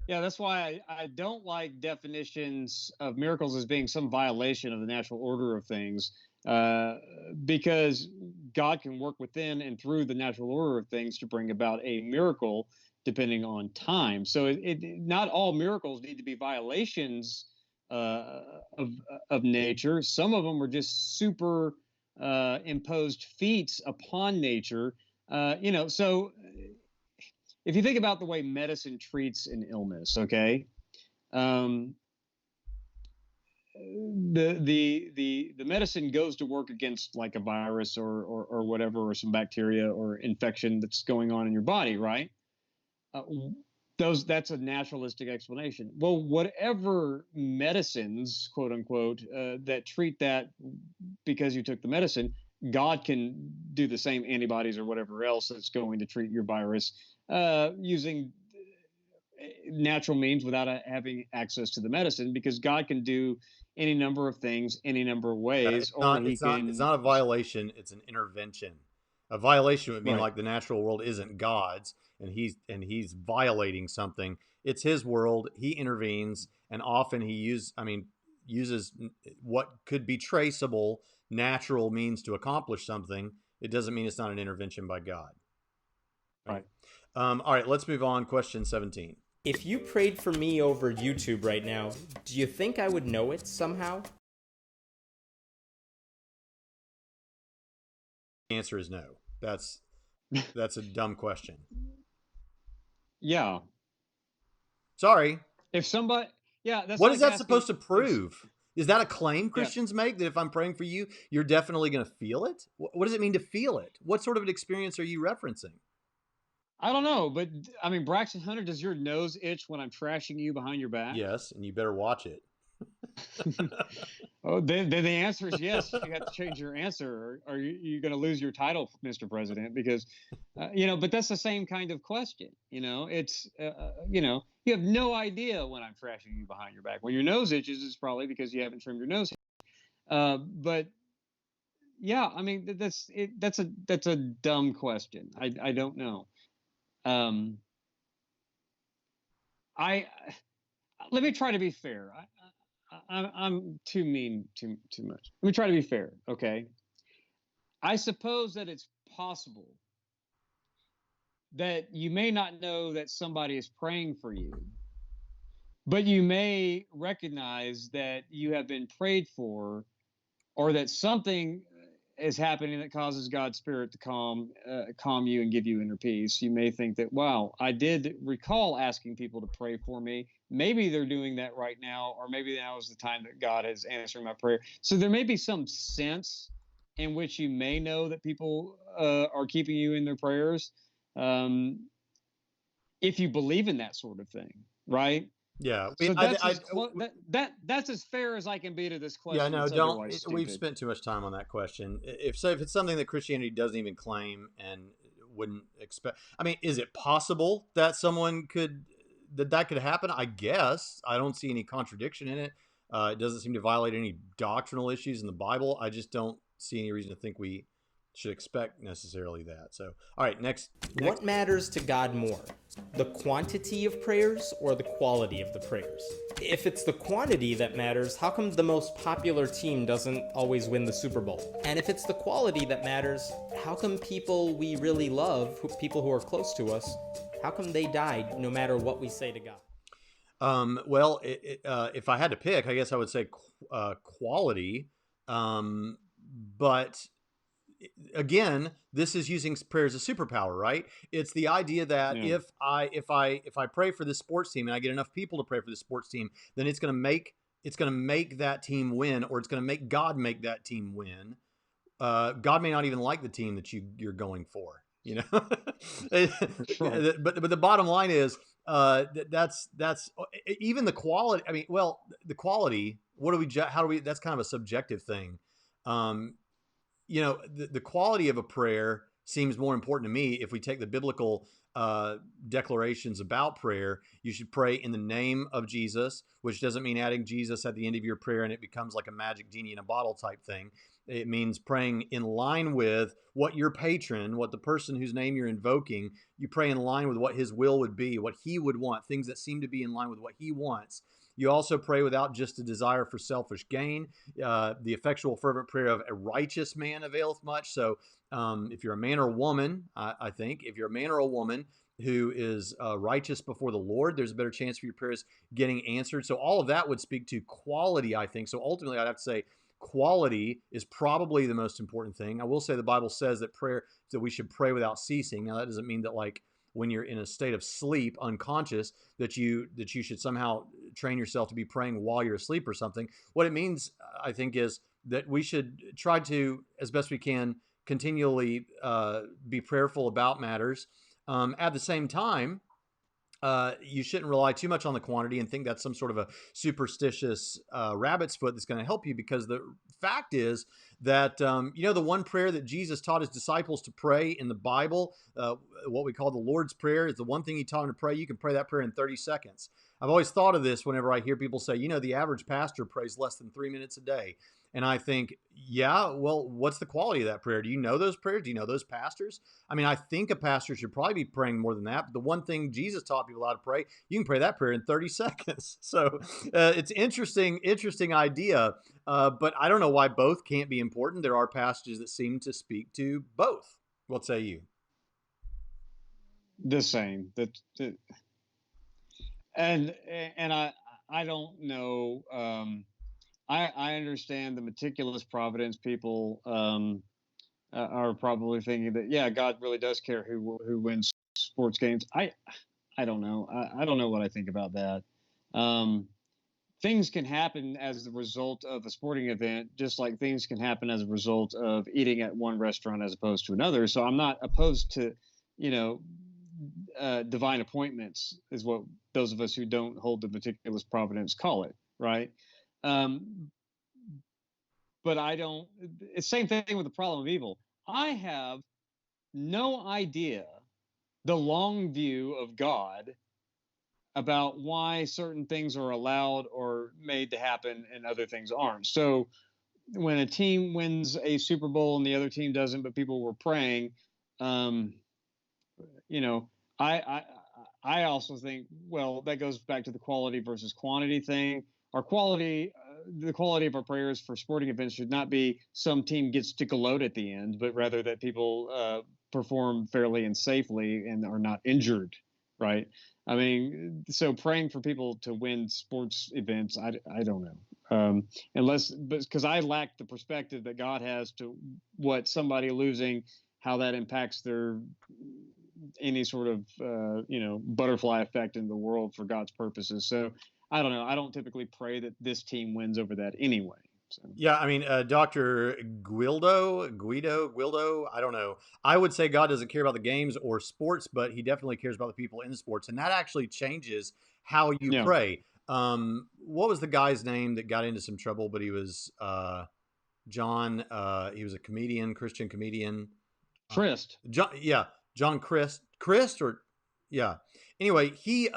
Yeah, that's why I don't like definitions of miracles as being some violation of the natural order of things, because God can work within and through the natural order of things to bring about a miracle depending on time. So not all miracles need to be violations of nature. Some of them are just super imposed feats upon nature. So if you think about the way medicine treats an illness, okay, um, the medicine goes to work against like a virus or whatever, or some bacteria or infection that's going on in your body, right? That's a naturalistic explanation. Well, whatever medicines, quote unquote, that treat that because you took the medicine, God can do the same antibodies or whatever else that's going to treat your virus using natural means without having access to the medicine, because God can do any number of things any number of ways, It's not a violation, it's an intervention. A violation would mean Right. like the natural world isn't God's and he's violating something. It's his world, he intervenes, and often he uses what could be traceable natural means to accomplish something. It doesn't mean it's not an intervention by God. Right. All right, let's move on. Question 17. If you prayed for me over YouTube right now, do you think I would know it somehow? The answer is no. That's a dumb question. Yeah. Sorry. If somebody, yeah, that's what like is that asking, supposed to prove? Is that a claim Yeah. Christians make, that if I'm praying for you, you're definitely going to feel it? What does it mean to feel it? What sort of an experience are you referencing? I don't know, but I mean, Braxton Hunter, does your nose itch when I'm trashing you behind your back? Yes, and you better watch it. Oh, then the answer is yes. You have to change your answer, or you're going to lose your title, Mr. President, because, but that's the same kind of question. It's, you have no idea when I'm trashing you behind your back. When your nose itches, it's probably because you haven't trimmed your nose hair. But yeah, I mean, that's a dumb question. I don't know. Let me try to be fair. I'm too mean too much. Let me try to be fair, okay? I suppose that it's possible that you may not know that somebody is praying for you, but you may recognize that you have been prayed for, or that something is happening that causes God's spirit to calm you and give you inner peace. You may think that, wow, I did recall asking people to pray for me. Maybe they're doing that right now, or maybe now is the time that God is answering my prayer. So there may be some sense in which you may know that people are keeping you in their prayers, if you believe in that sort of thing, right? Yeah. So that's as fair as I can be to this question. Yeah, no, It's otherwise we've stupid. spent too much time on that question. If it's something that Christianity doesn't even claim and wouldn't expect, I mean, is it possible that someone that could happen? I guess. I don't see any contradiction in it. It doesn't seem to violate any doctrinal issues in the Bible. I just don't see any reason to think we should expect necessarily that. So, all right, next. What matters to God more? The quantity of prayers or the quality of the prayers? If it's the quantity that matters, how come the most popular team doesn't always win the Super Bowl? And if it's the quality that matters, how come people we really love, people who are close to us, how come they died no matter what we say to God? Well, if I had to pick, I guess I would say quality. But again, this is using prayer as a superpower, right? It's the idea that if I pray for this sports team and I get enough people to pray for the sports team, then it's going to make that team win, or it's going to make God make that team win. God may not even like the team that you're going for, but the bottom line is that's even the quality. I mean, well, the quality. That's kind of a subjective thing. The quality of a prayer seems more important to me. If we take the biblical declarations about prayer, you should pray in the name of Jesus, which doesn't mean adding Jesus at the end of your prayer and it becomes like a magic genie in a bottle type thing. It means praying in line with what your patron, what the person whose name you're invoking, you pray in line with what his will would be, what he would want, things that seem to be in line with what he wants. You also pray without just a desire for selfish gain. The effectual fervent prayer of a righteous man availeth much. So if you're a man or a woman, I think, if you're a man or a woman who is righteous before the Lord, there's a better chance for your prayers getting answered. So all of that would speak to quality, I think. So ultimately, I'd have to say quality is probably the most important thing. I will say the Bible says that we should pray without ceasing. Now, that doesn't mean that like when you're in a state of sleep, unconscious, that you should somehow train yourself to be praying while you're asleep or something. What it means, I think, is that we should try to, as best we can, continually be prayerful about matters. At the same time, you shouldn't rely too much on the quantity and think that's some sort of a superstitious rabbit's foot that's going to help you, because the fact is that, the one prayer that Jesus taught his disciples to pray in the Bible, what we call the Lord's Prayer, is the one thing he taught them to pray. You can pray that prayer in 30 seconds. I've always thought of this whenever I hear people say, the average pastor prays less than 3 minutes a day. And I think, yeah, well, what's the quality of that prayer? Do you know those prayers? Do you know those pastors? I mean, I think a pastor should probably be praying more than that. But the one thing Jesus taught people how to pray, you can pray that prayer in 30 seconds. So it's interesting idea. But I don't know why both can't be important. There are passages that seem to speak to both. What say you? The same. And I don't know. I understand the meticulous providence people are probably thinking that, yeah, God really does care who wins sports games. I don't know. I don't know what I think about that. Things can happen as the result of a sporting event, just like things can happen as a result of eating at one restaurant as opposed to another. So I'm not opposed to, divine appointments, is what those of us who don't hold the meticulous providence call it, right? But I don't. It's the same thing with the problem of evil. I have no idea the long view of God about why certain things are allowed or made to happen and other things aren't. So when a team wins a Super Bowl and the other team doesn't, but people were praying, I also think, well, that goes back to the quality versus quantity thing. Our quality, the quality of our prayers for sporting events should not be some team gets to gloat at the end, but rather that people perform fairly and safely and are not injured, right? I mean, so praying for people to win sports events, I don't know. Because I lack the perspective that God has to what somebody losing, how that impacts their any sort of butterfly effect in the world for God's purposes. So I don't know. I don't typically pray that this team wins over that anyway. So. Yeah, I mean, Dr. Guido, I don't know. I would say God doesn't care about the games or sports, but he definitely cares about the people in the sports. And that actually changes how you pray. What was the guy's name that got into some trouble, but he was John, he was a comedian, Christian comedian. Christ. John Christ, Anyway, he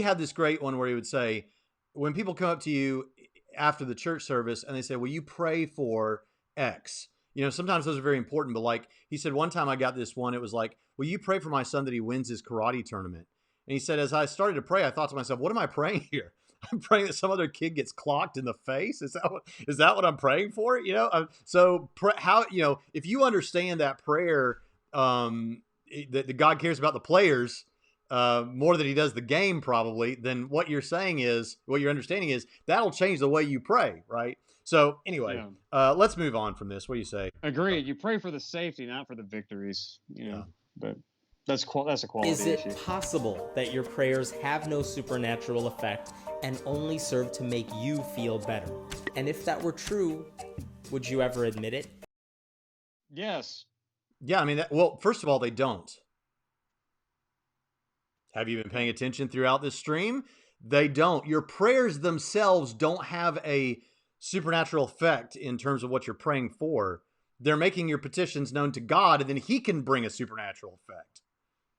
had this great one where he would say, when people come up to you after the church service and they say, will you pray for X? Sometimes those are very important, but like he said, one time I got this one, it was like, will you pray for my son that he wins his karate tournament? And he said, as I started to pray, I thought to myself, what am I praying here? I'm praying that some other kid gets clocked in the face. Is that what I'm praying for? If you understand that prayer, that God cares about the players more than he does the game, probably, then what your understanding is that'll change the way you pray, right? So anyway, let's move on from this. What do you say? Agreed. You pray for the safety, not for the victories. But that's a quality issue. Is it issue. possible that your prayers have no supernatural effect and only serve to make you feel better? And if that were true, would you ever admit it? Yes. Yeah, I mean, first of all, they don't. Have you been paying attention throughout this stream? They don't. Your prayers themselves don't have a supernatural effect in terms of what you're praying for. They're making your petitions known to God, and then he can bring a supernatural effect.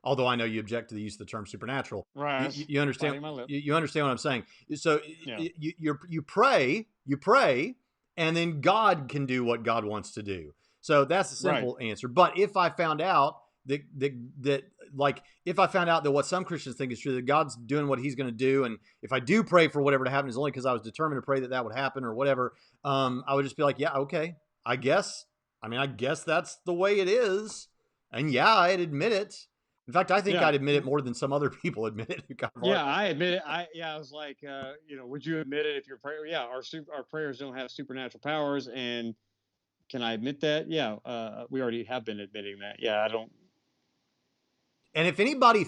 Although I know you object to the use of the term supernatural. Right. You understand? You understand what I'm saying? So Yeah. you pray, and then God can do what God wants to do. So that's the simple answer. But if I found out that if I found out that what some Christians think is true, that God's doing what he's going to do, and if I do pray for whatever to happen is only because I was determined to pray that would happen or whatever, I would just be like, yeah, okay, I guess that's the way it is. And yeah, I'd admit it. In fact, I think I'd admit it more than some other people admit it. I admit it. I was like, would you admit it if your prayer? Yeah, our prayers don't have supernatural powers, and can I admit that? Yeah, we already have been admitting that. Yeah, I don't. And if anybody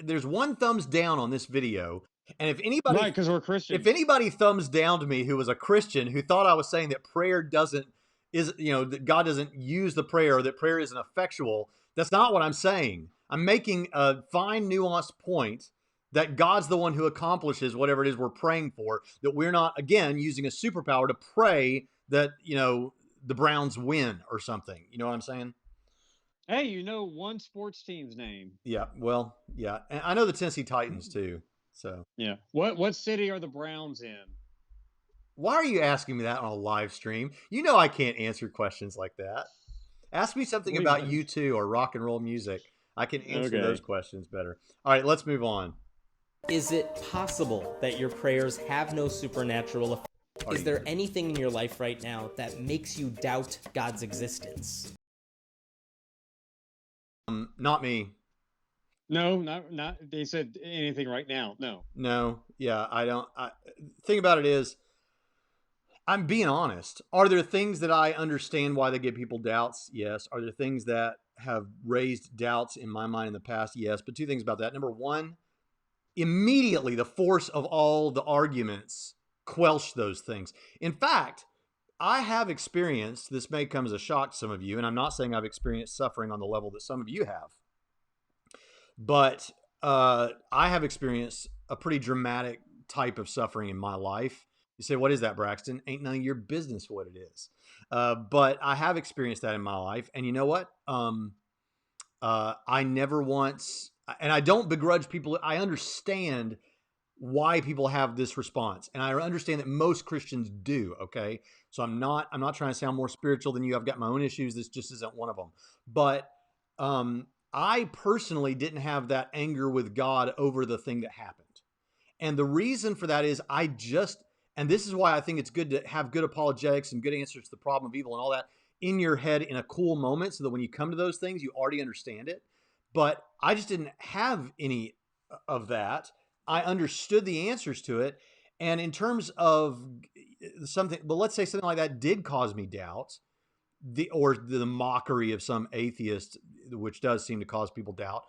there's one thumbs down on this video, and if anybody, right, because we're Christians. If anybody thumbs down to me who was a Christian who thought I was saying that that God doesn't use the prayer, or that prayer isn't effectual, that's not what I'm saying. I'm making a fine, nuanced point that God's the one who accomplishes whatever it is we're praying for, that we're not, again, using a superpower to pray that, the Browns win or something. You know what I'm saying? Hey, one sports team's name. Yeah, well, yeah. And I know the Tennessee Titans too. So yeah. What city are the Browns in? Why are you asking me that on a live stream? You know I can't answer questions like that. Ask me something about U2 or rock and roll music. I can answer those questions better. All right, let's move on. Is it possible that your prayers have no supernatural effect? Is there anything in your life right now that makes you doubt God's existence? Not me. No, not. They said anything right now. No. Yeah, I don't. Thing about it is, I'm being honest. Are there things that I understand why they give people doubts? Yes. Are there things that have raised doubts in my mind in the past? Yes. But two things about that. Number one, immediately the force of all the arguments quelched those things. In fact, I have experienced, this may come as a shock to some of you, and I'm not saying I've experienced suffering on the level that some of you have, but I have experienced a pretty dramatic type of suffering in my life. You say, what is that, Braxton? Ain't none of your business what it is. But I have experienced that in my life. And you know what? I never once, and I don't begrudge people. I understand why people have this response. And I understand that most Christians do. Okay. So I'm not trying to sound more spiritual than you. I've got my own issues. This just isn't one of them. But I personally didn't have that anger with God over the thing that happened. And the reason for that is and this is why I think it's good to have good apologetics and good answers to the problem of evil and all that in your head in a cool moment, so that when you come to those things, you already understand it. But I just didn't have any of that. I understood the answers to it. And in terms of something, but let's say something like that did cause me doubt, or the mockery of some atheist, which does seem to cause people doubt.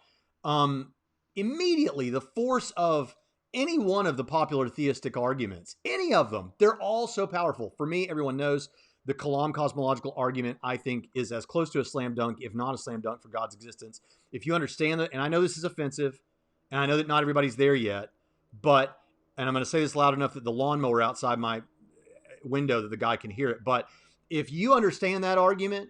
Immediately, the force of any one of the popular theistic arguments, any of them, they're all so powerful. For me, everyone knows the Kalam cosmological argument, I think, is as close to a slam dunk, if not a slam dunk, for God's existence. If you understand that, and I know this is offensive, and I know that not everybody's there yet, and I'm going to say this loud enough that the lawnmower outside my window, that the guy can hear it, but if you understand that argument,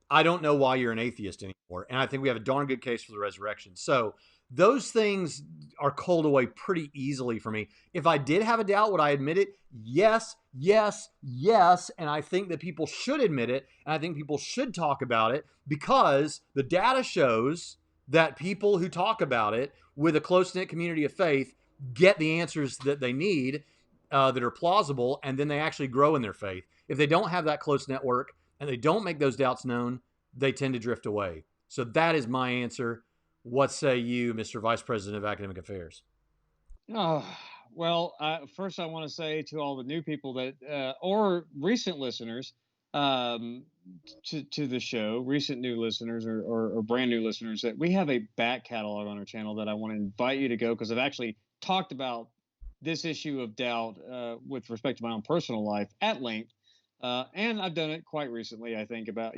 I don't know why you're an atheist anymore. And I think we have a darn good case for the resurrection. So those things are culled away pretty easily for me. If I did have a doubt, would I admit it? Yes. And I think that people should admit it. And I think people should talk about it, because the data shows that people who talk about it with a close-knit community of faith get the answers that they need, that are plausible, and then they actually grow in their faith. If they don't have that close network and they don't make those doubts known, they tend to drift away. So that is my answer. What say you, Mr. Vice President of Academic Affairs? Oh, well, first I want to say to all the new people that, or recent listeners to the show, recent new listeners or brand new listeners, that we have a back catalog on our channel that I want to invite you to go, because I've actually talked about this issue of doubt with respect to my own personal life at length. And I've done it quite recently, I think, about,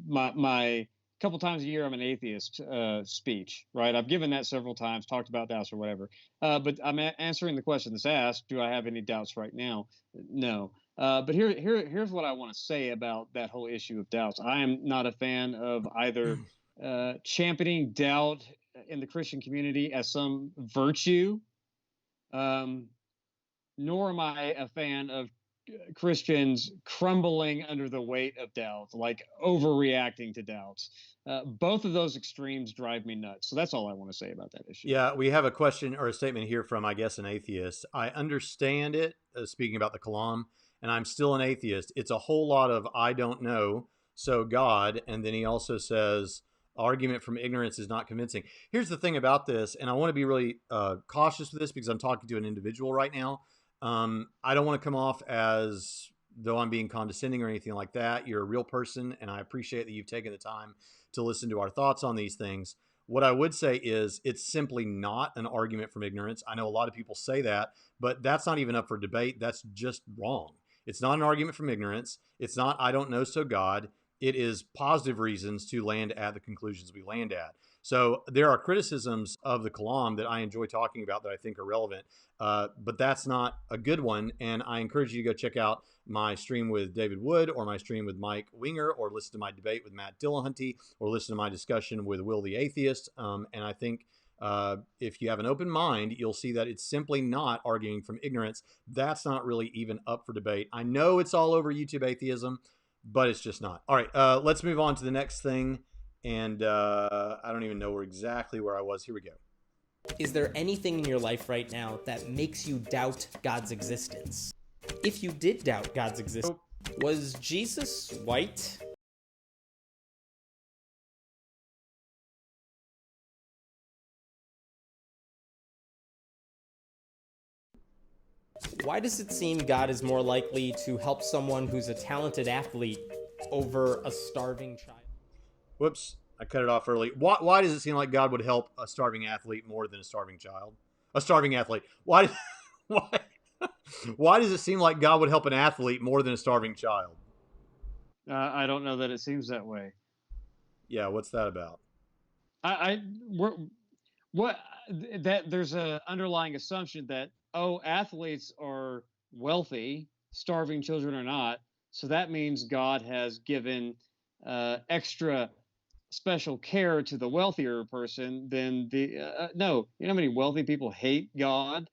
my couple times a year I'm an atheist speech, right? I've given that several times, talked about doubts or whatever. But I'm answering the question that's asked: do I have any doubts right now? No. But here's what I want to say about that whole issue of doubts. I am not a fan of either championing doubt in the Christian community as some virtue, nor am I a fan of Christians crumbling under the weight of doubt, like overreacting to doubts. Both of those extremes drive me nuts. So that's all I want to say about that issue. Yeah, we have a question or a statement here from, I guess, an atheist. I understand it, speaking about the Kalam, and I'm still an atheist. It's a whole lot of I don't know, so God. And then he also says, argument from ignorance is not convincing. Here's the thing about this, and I want to be really cautious with this because I'm talking to an individual right now. I don't want to come off as though I'm being condescending or anything like that. You're a real person, and I appreciate that you've taken the time to listen to our thoughts on these things. What I would say is it's simply not an argument from ignorance. I know a lot of people say that, but that's not even up for debate. That's just wrong. It's not an argument from ignorance. It's not I don't know, so God. It is positive reasons to land at the conclusions we land at. So there are criticisms of the Kalam that I enjoy talking about that I think are relevant, but that's not a good one. And I encourage you to go check out my stream with David Wood or my stream with Mike Winger, or listen to my debate with Matt Dillahunty, or listen to my discussion with Will the Atheist. And I think if you have an open mind, you'll see that it's simply not arguing from ignorance. That's not really even up for debate. I know it's all over YouTube atheism, but it's just not. All right, let's move on to the next thing. And I don't even know exactly where I was. Here we go. Is there anything in your life right now that makes you doubt God's existence? If you did doubt God's existence, was Jesus white? Why does it seem God is more likely to help someone who's a talented athlete over a starving child? Whoops, I cut it off early. Why does it seem like God would help a starving athlete more than a starving child? A starving athlete. Why does it seem like God would help an athlete more than a starving child? I don't know that it seems that way. Yeah, what's that about? There's an underlying assumption that, athletes are wealthy, starving children are not. So that means God has given extra special care to the wealthier person than the no. You know how many wealthy people hate God?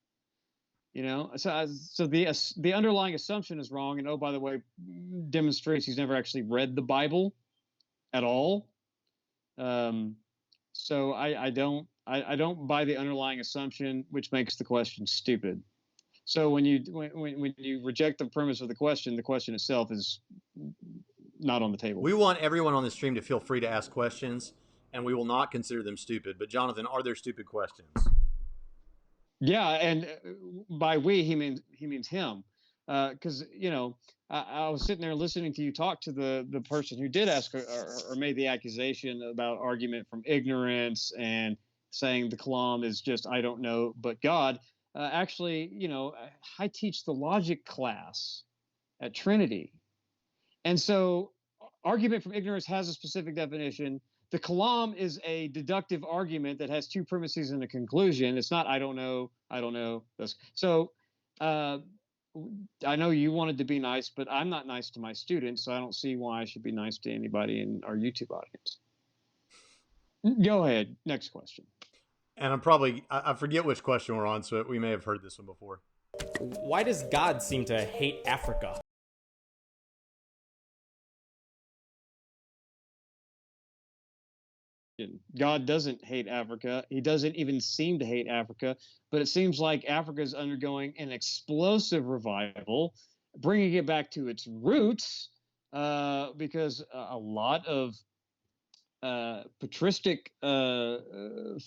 So the underlying assumption is wrong, and by the way, demonstrates he's never actually read the Bible at all. So I don't buy the underlying assumption, which makes the question stupid. So when you reject the premise of the question itself is not on the table. We want everyone on the stream to feel free to ask questions, and we will not consider them stupid. But Jonathan, are there stupid questions? Yeah, and by we he means him, because I was sitting there listening to you talk to the person who did ask or made the accusation about argument from ignorance and saying the Kalam is just I don't know but God. Actually, I teach the logic class at Trinity, and so argument from ignorance has a specific definition. The Kalam is a deductive argument that has two premises and a conclusion. It's not I don't know. So I know you wanted to be nice, but I'm not nice to my students, so I don't see why I should be nice to anybody in our YouTube audience. Go ahead. Next question. And I forget which question we're on, so we may have heard this one before. Why does God seem to hate Africa? God doesn't hate Africa. He doesn't even seem to hate Africa, but it seems like Africa is undergoing an explosive revival, bringing it back to its roots, because a lot of patristic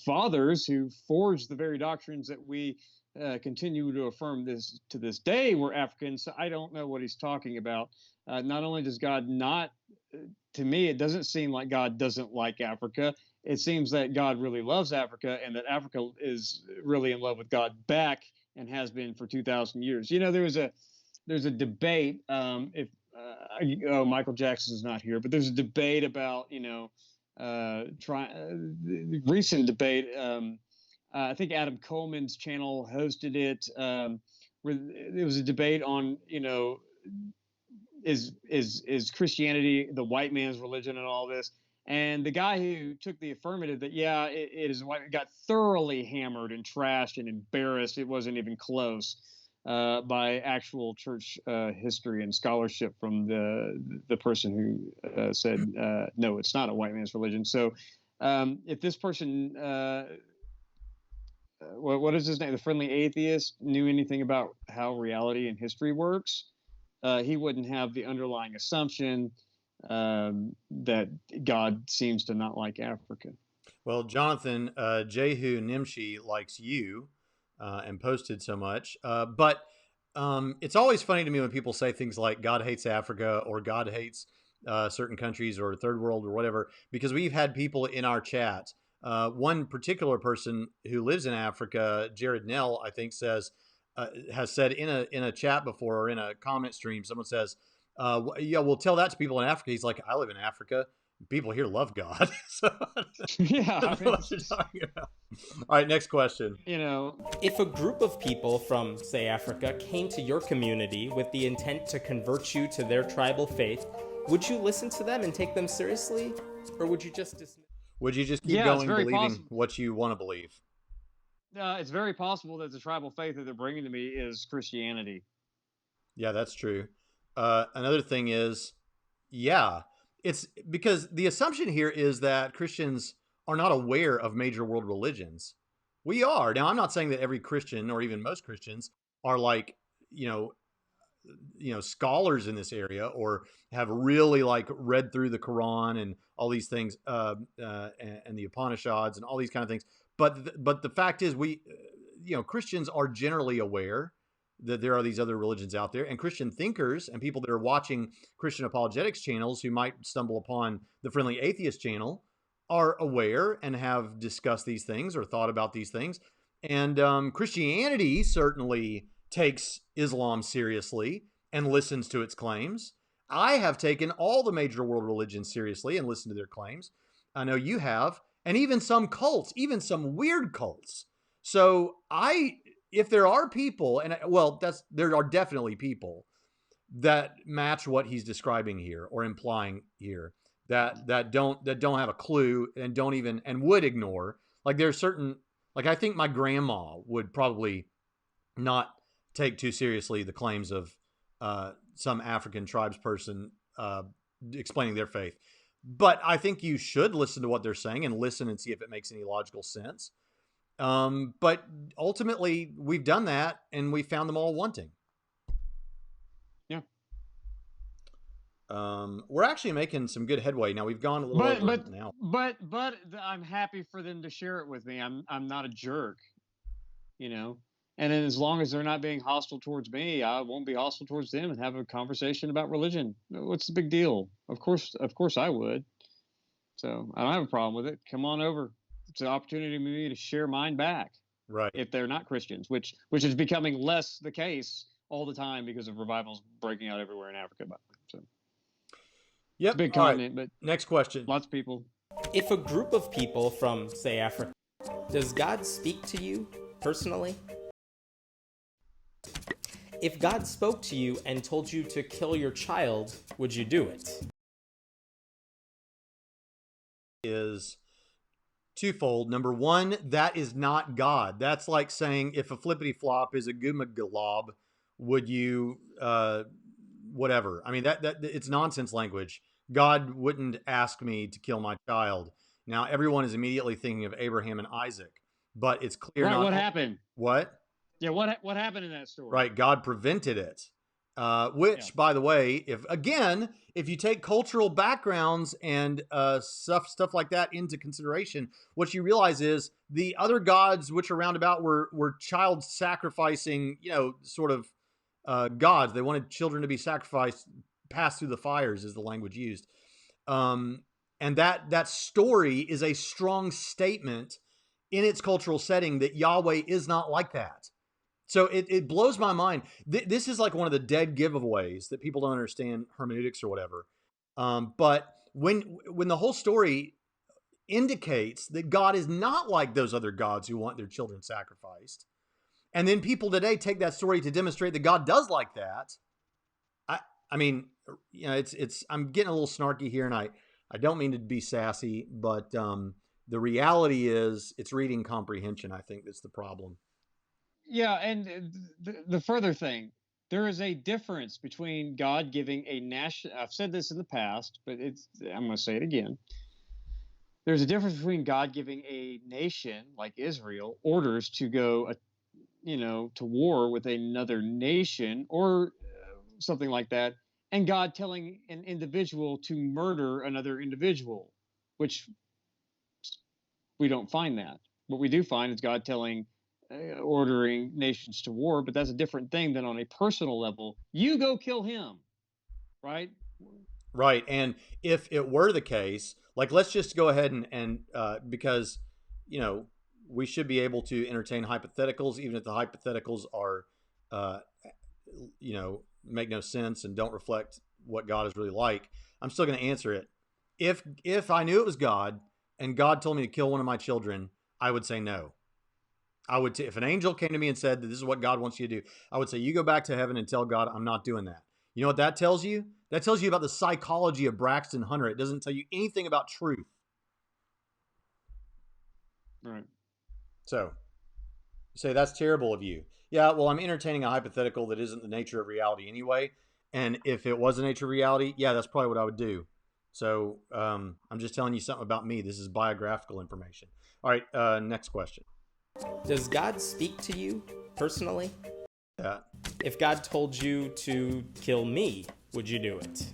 fathers who forged the very doctrines that we continue to affirm to this day were Africans. So I don't know what he's talking about. Not only does God not, to me, it doesn't seem like God doesn't like Africa. It seems that God really loves Africa, and that Africa is really in love with God back and has been for 2,000 years. There's a debate. Michael Jackson is not here, but there's a debate about recent debate. I think Adam Coleman's channel hosted it. Where there was a debate on, is Christianity the white man's religion and all this? And the guy who took the affirmative that, yeah, it is white, got thoroughly hammered and trashed and embarrassed. It wasn't even close by actual church history and scholarship from the person who said, no, it's not a white man's religion. So if this person, what is his name? The Friendly Atheist knew anything about how reality and history works, he wouldn't have the underlying assumption that God seems to not like Africa. Well, Jonathan, Jehu Nimshi likes you and posted so much. But it's always funny to me when people say things like God hates Africa or God hates certain countries or third world or whatever, because we've had people in our chat. One particular person who lives in Africa, Jared Nell, I think, has said in a chat before or in a comment stream, someone says, yeah, we'll tell that to people in Africa. He's like, I live in Africa. People here love God. So, yeah. I don't know what you're talking about. All right, next question. If a group of people from, say, Africa came to your community with the intent to convert you to their tribal faith, would you listen to them and take them seriously? Or would you just dismiss? Would you just keep going believing what you want to believe? It's very possible that the tribal faith that they're bringing to me is Christianity. Yeah, that's true. Another thing is, yeah, it's because the assumption here is that Christians are not aware of major world religions. We are. Now, I'm not saying that every Christian or even most Christians are like, scholars in this area or have really like read through the Quran and all these things and the Upanishads and all these kind of things. But the fact is Christians are generally aware that there are these other religions out there, and Christian thinkers and people that are watching Christian apologetics channels who might stumble upon the Friendly Atheist channel are aware and have discussed these things or thought about these things. And Christianity certainly takes Islam seriously and listens to its claims. I have taken all the major world religions seriously and listened to their claims. I know you have, and even some cults, even some weird cults. So if there are people, there are definitely people that match what he's describing here or implying here that don't have a clue and don't even and would ignore. Like there's certain, like I think my grandma would probably not take too seriously the claims of some African tribes person explaining their faith. But I think you should listen to what they're saying and listen and see if it makes any logical sense. But ultimately, we've done that and we found them all wanting. Yeah. We're actually making some good headway. Now we've gone a little over now. But I'm happy for them to share it with me. I'm not a jerk, And then as long as they're not being hostile towards me, I won't be hostile towards them and have a conversation about religion. What's the big deal? Of course I would. So I don't have a problem with it. Come on over. It's an opportunity for me to share mine back. Right. If they're not Christians, which is becoming less the case all the time because of revivals breaking out everywhere in Africa. So, yep. It's a big continent, but next question. Lots of people. If a group of people from, say, Africa, does God speak to you personally? If God spoke to you and told you to kill your child, would you do it? Is twofold. Number one, that is not God. That's like saying if a flippity flop is a goomagalob, would you whatever? I mean that it's nonsense language. God wouldn't ask me to kill my child. Now everyone is immediately thinking of Abraham and Isaac, but it's clear. Right, what happened? What? Yeah, what happened in that story? Right, God prevented it. Which, by the way, if you take cultural backgrounds and stuff like that into consideration, what you realize is the other gods, which are roundabout, were child sacrificing, sort of gods. They wanted children to be sacrificed, passed through the fires, is the language used. And that story is a strong statement in its cultural setting that Yahweh is not like that. So it blows my mind. This is like one of the dead giveaways that people don't understand hermeneutics or whatever. But when the whole story indicates that God is not like those other gods who want their children sacrificed. And then people today take that story to demonstrate that God does like that. I mean, you know, I'm getting a little snarky here, and I don't mean to be sassy, but the reality is it's reading comprehension. I think that's the problem. Yeah, and the further thing, there is a difference between God giving a national. I've said this in the past, but I'm going to say it again. There's a difference between God giving a nation like Israel orders to go, to war with another nation or something like that, and God telling an individual to murder another individual, which we don't find that. What we do find is God ordering nations to war, but that's a different thing than on a personal level. You go kill him, right? Right. And if it were the case, like, let's just go ahead and because, you know, we should be able to entertain hypotheticals, even if the hypotheticals are, you know, make no sense and don't reflect what God is really like. I'm still going to answer it. If I knew it was God and God told me to kill one of my children, I would say no. I would, if an angel came to me and said that this is what God wants you to do, I would say, you go back to heaven and tell God, I'm not doing that. You know what that tells you? That tells you about the psychology of Braxton Hunter. It doesn't tell you anything about truth. Right. So you say, that's terrible of you. Yeah, well, I'm entertaining a hypothetical that isn't the nature of reality anyway. And if it was the nature of reality, yeah, that's probably what I would do. So I'm just telling you something about me. This is biographical information. All right, next question. Does God speak to you personally? Yeah. If God told you to kill me, would you do it?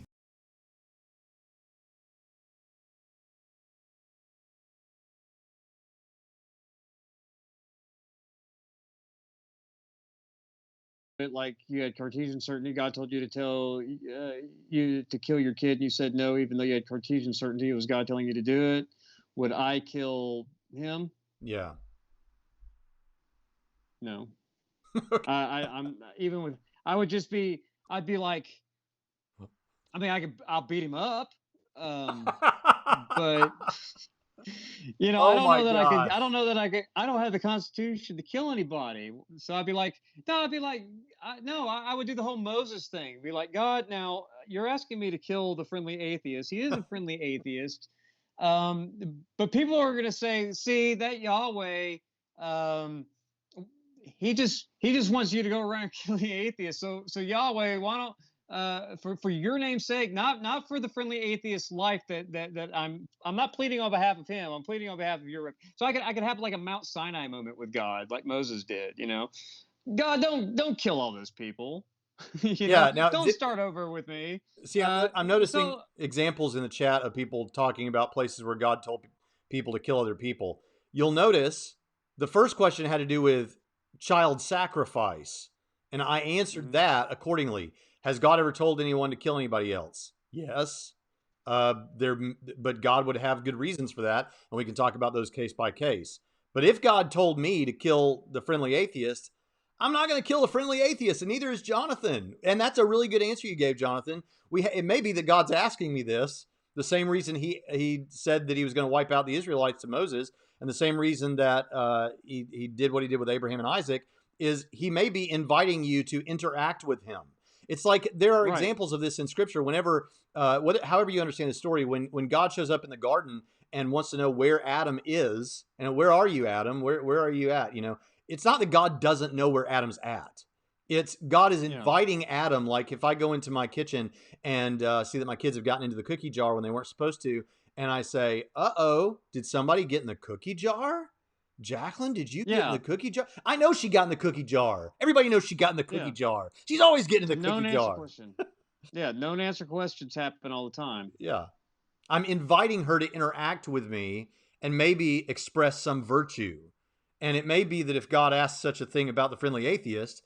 Like you had Cartesian certainty, God told you to tell you to kill your kid, and you said no, even though you had Cartesian certainty, it was God telling you to do it. Would I kill him? Yeah. No. I'm even with. I'd be like, I mean, I'll beat him up, but I Oh don't my know that I could. gosh. I don't know that I could. I don't have the constitution to kill anybody. So I'd be like, no. I'd be like, I would do the whole Moses thing. Be like, God, now you're asking me to kill the friendly atheist. He is a friendly atheist. But people are going to say, see that Yahweh, he just wants you to go around killing atheists. So Yahweh, why don't for your name's sake, not for the friendly atheist life that I'm not pleading on behalf of him. I'm pleading on behalf of your. So I could have like a Mount Sinai moment with God, like Moses did. God, don't kill all those people. Yeah. Now, don't start over with me. see, I'm noticing So examples in the chat of people talking about places where God told people to kill other people. You'll notice the first question had to do with child sacrifice, and I answered that accordingly. Has God ever told anyone to kill anybody else? Yes. But God would have good reasons for that, and we can talk about those case by case. But if God told me to kill the friendly atheist, I'm not going to kill the friendly atheist, and neither is Jonathan. And that's a really good answer you gave, Jonathan. It may be that God's asking me this, the same reason he said that he was going to wipe out the Israelites to Moses, and the same reason that he did what he did with Abraham and Isaac, is he may be inviting you to interact with him. It's like there are examples of this in Scripture. Whenever, however you understand the story, when God shows up in the garden and wants to know where Adam is, and where are you, Adam? Where are you at? It's not that God doesn't know where Adam's at. It's God is inviting Adam. Like if I go into my kitchen and see that my kids have gotten into the cookie jar when they weren't supposed to, and I say, "Uh-oh, did somebody get in the cookie jar? Jacqueline, did you get in the cookie jar?" I know she got in the cookie jar. Everybody knows she got in the cookie jar. She's always getting in the cookie jar. Question. Yeah, known answer questions happen all the time. Yeah. I'm inviting her to interact with me and maybe express some virtue. And it may be that if God asks such a thing about the friendly atheist,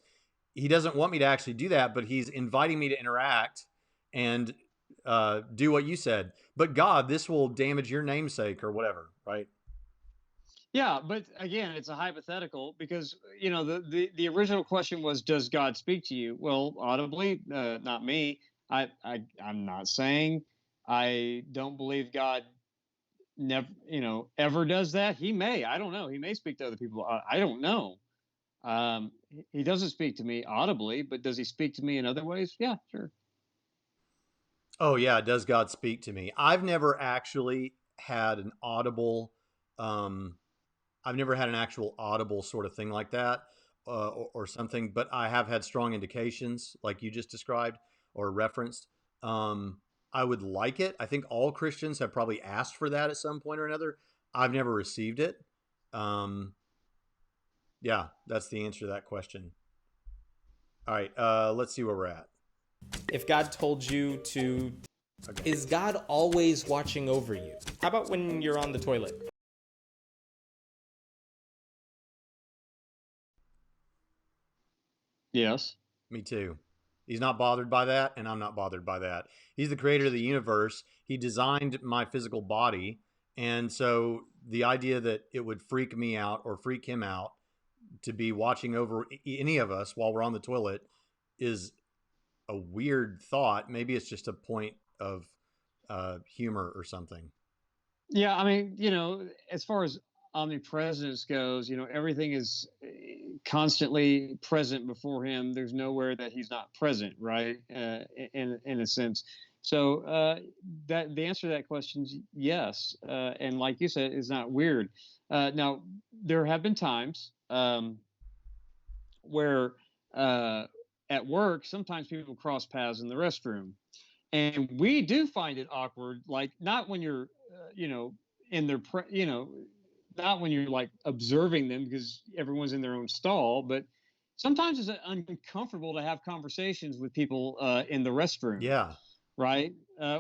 he doesn't want me to actually do that, but he's inviting me to interact and do what you said. But God, this will damage your namesake or whatever, right? Yeah, but again, it's a hypothetical because the original question was, does God speak to you? Well, audibly, not me. I'm not saying I don't believe God never, ever does that. He may, I don't know. He may speak to other people. I don't know. He doesn't speak to me audibly, but does he speak to me in other ways? Yeah, sure. Oh yeah, does God speak to me? I've never actually had an audible, um, I've never had an actual audible sort of thing like that, or something, but I have had strong indications like you just described or referenced. I would like it. I think all Christians have probably asked for that at some point or another. I've never received it. Um, yeah, that's the answer to that question. All right, let's see where we're at. If God told you to, Okay. is God always watching over you? How about when you're on the toilet? Yes. Me too. He's not bothered by that, and I'm not bothered by that. He's the creator of the universe. He designed my physical body. And so the idea that it would freak me out or freak him out to be watching over any of us while we're on the toilet is a weird thought. Maybe it's just a point of humor or something. Yeah, I mean, as far as omnipresence goes, everything is constantly present before him. There's nowhere that he's not present, right? In a sense. So that the answer to that question is yes, and like you said, it's not weird. Now, there have been times where at work, sometimes people cross paths in the restroom, and we do find it awkward, like not when you're in their not when you're like observing them because everyone's in their own stall, but sometimes it's uncomfortable to have conversations with people in the restroom. Yeah. Right.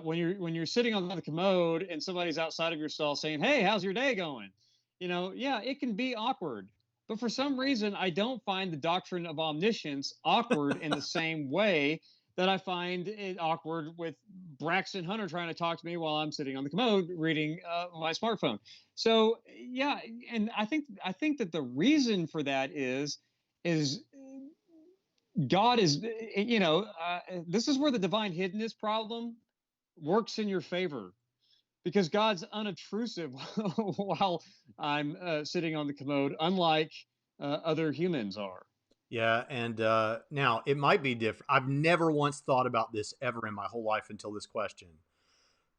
When you're sitting on the commode and somebody's outside of your stall saying, "Hey, how's your day going?" Yeah, it can be awkward. But for some reason, I don't find the doctrine of omniscience awkward in the same way that I find it awkward with Braxton Hunter trying to talk to me while I'm sitting on the commode reading my smartphone. So yeah, and I think that the reason for that is God is, this is where the divine hiddenness problem works in your favor, because God's unobtrusive while I'm sitting on the commode, unlike other humans are. Yeah, and now it might be different. I've never once thought about this ever in my whole life until this question.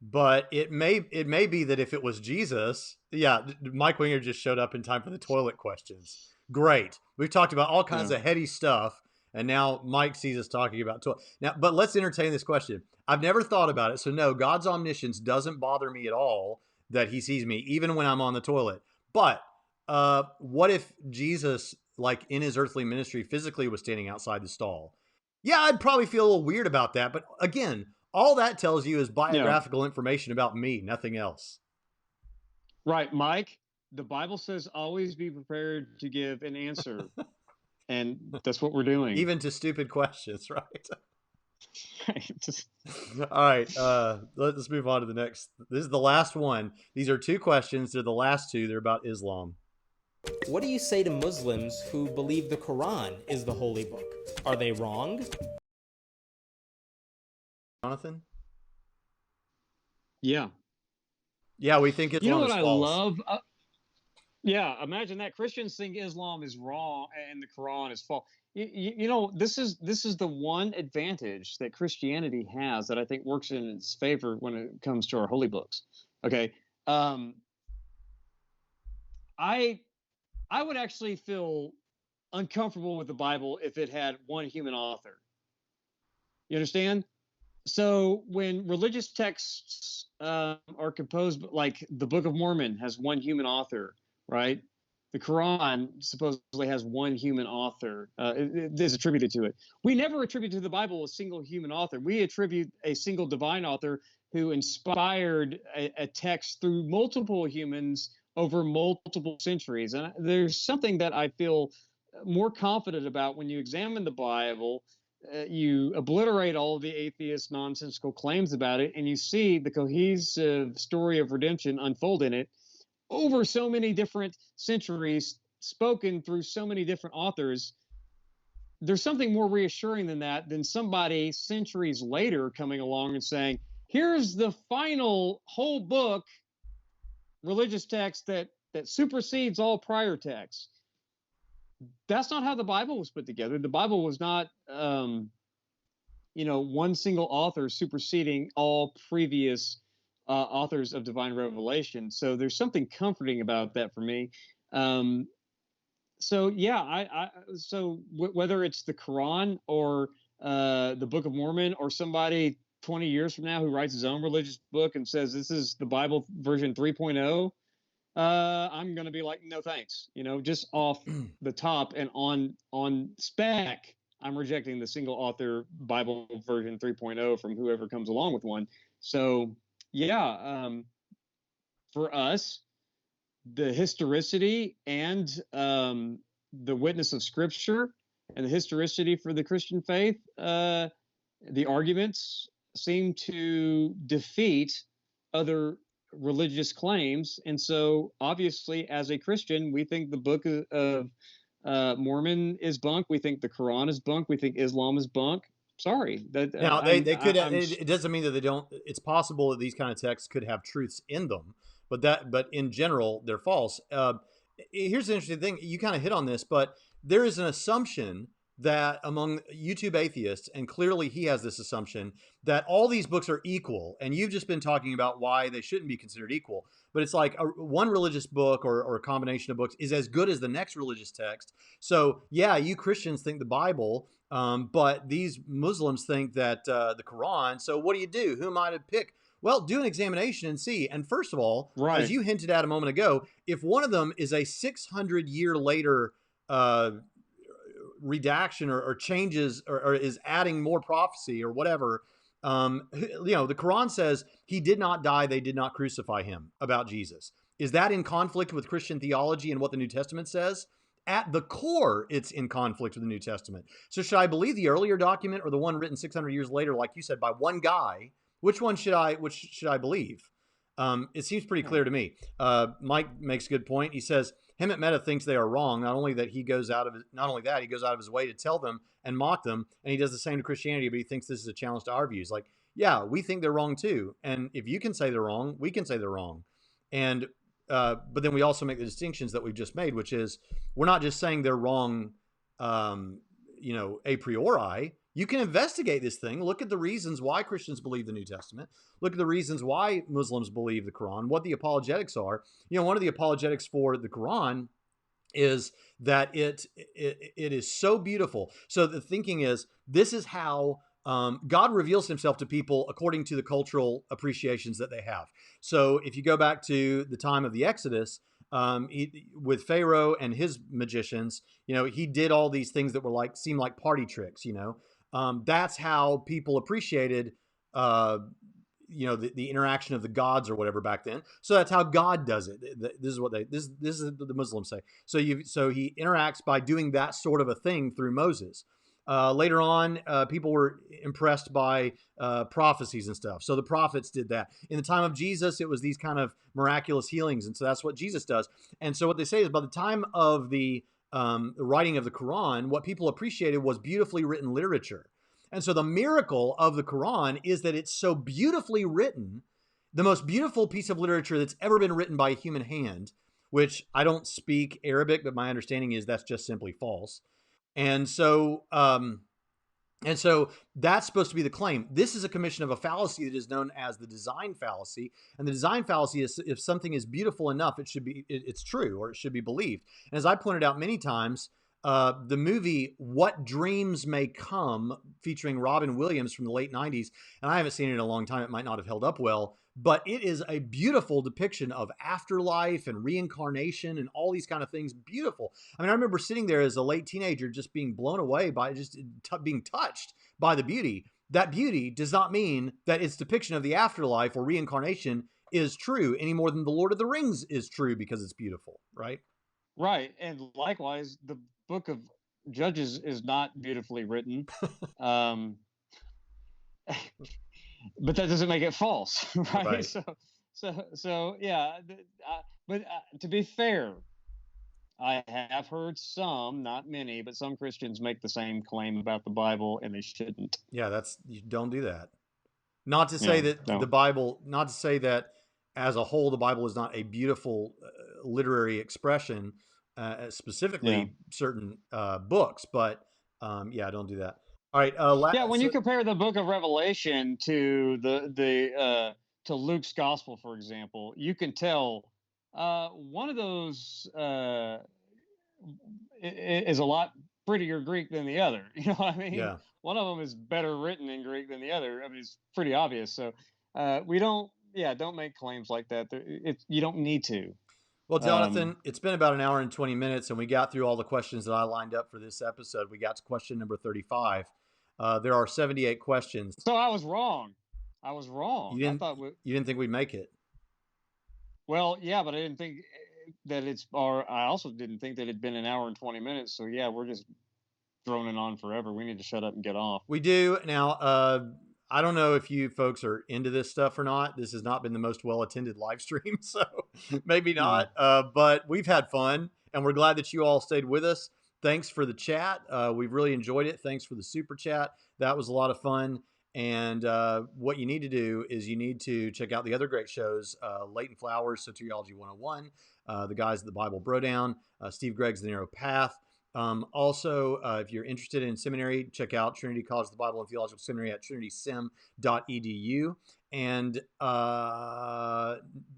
But it may be that if it was Jesus, yeah, Mike Winger just showed up in time for the toilet questions. Great. We've talked about all kinds of heady stuff, and now Mike sees us talking about toilet. Now, but let's entertain this question. I've never thought about it, so no, God's omniscience doesn't bother me at all that he sees me, even when I'm on the toilet. But what if Jesus, like in his earthly ministry, physically was standing outside the stall? Yeah, I'd probably feel a little weird about that. But again, all that tells you is biographical information about me, nothing else. Right, Mike. The Bible says always be prepared to give an answer. And that's what we're doing. Even to stupid questions, right? All right. Let's move on to the next. This is the last one. These are two questions. They're the last two. They're about Islam. What do you say to Muslims who believe the Quran is the holy book? Are they wrong? Jonathan? Yeah. Yeah, we think Islam is false. You know what I love? Yeah, imagine that. Christians think Islam is wrong and the Quran is false. This is the one advantage that Christianity has that I think works in its favor when it comes to our holy books. Okay. I would actually feel uncomfortable with the Bible if it had one human author. You understand? So when religious texts are composed, like the Book of Mormon has one human author, right? The Quran supposedly has one human author, is attributed to it. We never attribute to the Bible a single human author. We attribute a single divine author who inspired a text through multiple humans over multiple centuries. And there's something that I feel more confident about when you examine the Bible. You obliterate all of the atheist nonsensical claims about it, and you see the cohesive story of redemption unfold in it over so many different centuries, spoken through so many different authors. There's something more reassuring than that, than somebody centuries later coming along and saying, here's the final whole book religious text that supersedes all prior texts. That's not how the Bible was put together. The Bible was not, one single author superseding all previous authors of divine revelation. So there's something comforting about that for me. So yeah, whether it's the Quran or the Book of Mormon or somebody 20 years from now who writes his own religious book and says this is the Bible version 3.0, I'm going to be like, no thanks. Just off the top and on spec, I'm rejecting the single author Bible version 3.0 from whoever comes along with one. So yeah, for us, the historicity and the witness of Scripture and the historicity for the Christian faith, the arguments seem to defeat other religious claims. And so obviously as a Christian, we think the Book of Mormon is bunk. We think the Quran is bunk. We think Islam is bunk. Sorry. Now they could. It doesn't mean that they don't. It's possible that these kind of texts could have truths in them, but in general they're false. Here's the interesting thing. You kind of hit on this, but there is an assumption that among YouTube atheists, and clearly he has this assumption, that all these books are equal. And you've just been talking about why they shouldn't be considered equal. But it's like one religious book or a combination of books is as good as the next religious text. So yeah, you Christians think the Bible, but these Muslims think that the Quran. So what do? Who am I to pick? Well, do an examination and see. And first of all, right, as you hinted at a moment ago, if one of them is a 600-year later redaction or changes or is adding more prophecy or whatever, the Quran says he did not die, they did not crucify him, about Jesus. Is that in conflict with Christian theology and what the New Testament says? At the core, it's in conflict with the New Testament. So should I believe the earlier document or the one written 600 years later, like you said, by one guy? Which should I believe? It seems pretty clear to me. Mike makes a good point. He says Hemant Mehta thinks they are wrong. Not only that, he goes out of his way to tell them and mock them, and he does the same to Christianity. But he thinks this is a challenge to our views. Like, yeah, we think they're wrong too. And if you can say they're wrong, we can say they're wrong. And but then we also make the distinctions that we've just made, which is we're not just saying they're wrong, a priori. You can investigate this thing. Look at the reasons why Christians believe the New Testament. Look at the reasons why Muslims believe the Quran, what the apologetics are. One of the apologetics for the Quran is that it is so beautiful. So the thinking is, this is how God reveals himself to people according to the cultural appreciations that they have. So if you go back to the time of the Exodus, with Pharaoh and his magicians, he did all these things that seemed like party tricks, that's how people appreciated, the interaction of the gods or whatever back then. So that's how God does it. This is what this is the Muslims say. So he interacts by doing that sort of a thing through Moses. Later on, people were impressed by prophecies and stuff. So the prophets did that. In the time of Jesus, it was these kind of miraculous healings. And so that's what Jesus does. And so what they say is by the time of the writing of the Quran, what people appreciated was beautifully written literature. And so the miracle of the Quran is that it's so beautifully written, the most beautiful piece of literature that's ever been written by a human hand, which I don't speak Arabic, but my understanding is that's just simply false. And so that's supposed to be the claim. This is a commission of a fallacy that is known as the design fallacy. And the design fallacy is if something is beautiful enough, it's true, or it should be believed. And as I pointed out many times, the movie What Dreams May Come, featuring Robin Williams from the late 90s, and I haven't seen it in a long time, it might not have held up well, but it is a beautiful depiction of afterlife and reincarnation and all these kind of things. Beautiful. I mean, I remember sitting there as a late teenager just being blown away by being touched by the beauty. That beauty does not mean that its depiction of the afterlife or reincarnation is true any more than the Lord of the Rings is true because it's beautiful, right? Right. And likewise, the book of Judges is not beautifully written. But that doesn't make it false, right? So yeah. But to be fair, I have heard some, not many, but some Christians make the same claim about the Bible, and they shouldn't. Yeah, you don't do that. Not to say that the Bible, not to say that as a whole, the Bible is not a beautiful literary expression, specifically certain books. But yeah, don't do that. All right. Yeah, when you compare the Book of Revelation to to Luke's Gospel, for example, you can tell one of those is a lot prettier Greek than the other. You know what I mean? Yeah. One of them is better written in Greek than the other. I mean, it's pretty obvious. So we don't make claims like that. You don't need to. Well, Jonathan, it's been about an hour and 20 minutes, and we got through all the questions that I lined up for this episode. We got to question number 35. There are 78 questions. So I was wrong. I was wrong. You didn't think we'd make it. Well, yeah, but I didn't think that I also didn't think that it'd been an hour and 20 minutes. So yeah, we're just droning on forever. We need to shut up and get off. We do. Now, I don't know if you folks are into this stuff or not. This has not been the most well-attended live stream, so maybe not. But we've had fun, and we're glad that you all stayed with us. Thanks for the chat. We've really enjoyed it. Thanks for the super chat. That was a lot of fun. And what you need to do is you need to check out the other great shows, Leighton Flowers, Soteriology 101, the guys at the Bible Bro Down, Steve Gregg's The Narrow Path. Also, if you're interested in seminary, check out Trinity College of the Bible and Theological Seminary at trinitysem.edu. And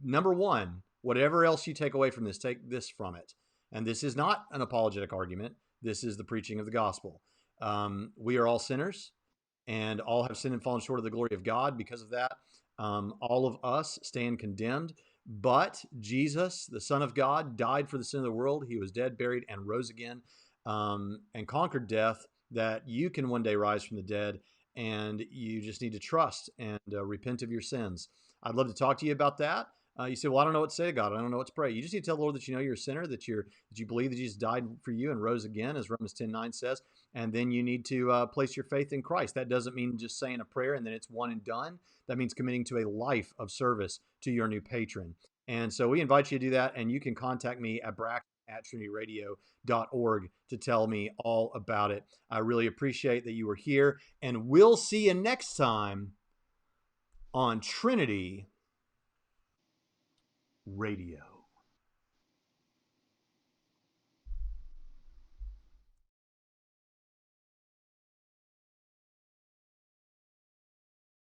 number one, whatever else you take away from this, take this from it. And this is not an apologetic argument. This is the preaching of the gospel. We are all sinners, and all have sinned and fallen short of the glory of God. Because of that, all of us stand condemned. But Jesus, the Son of God, died for the sin of the world. He was dead, buried, and rose again, and conquered death, that you can one day rise from the dead. And you just need to trust and repent of your sins. I'd love to talk to you about that. You say, well, I don't know what to say to God. I don't know what to pray. You just need to tell the Lord that you know you're a sinner, that you believe that Jesus died for you and rose again, as Romans 10:9 says. And then you need to place your faith in Christ. That doesn't mean just saying a prayer and then it's one and done. That means committing to a life of service to your new patron. And so we invite you to do that. And you can contact me at braxton@trinityradio.org to tell me all about it. I really appreciate that you were here. And we'll see you next time on Trinity Radio.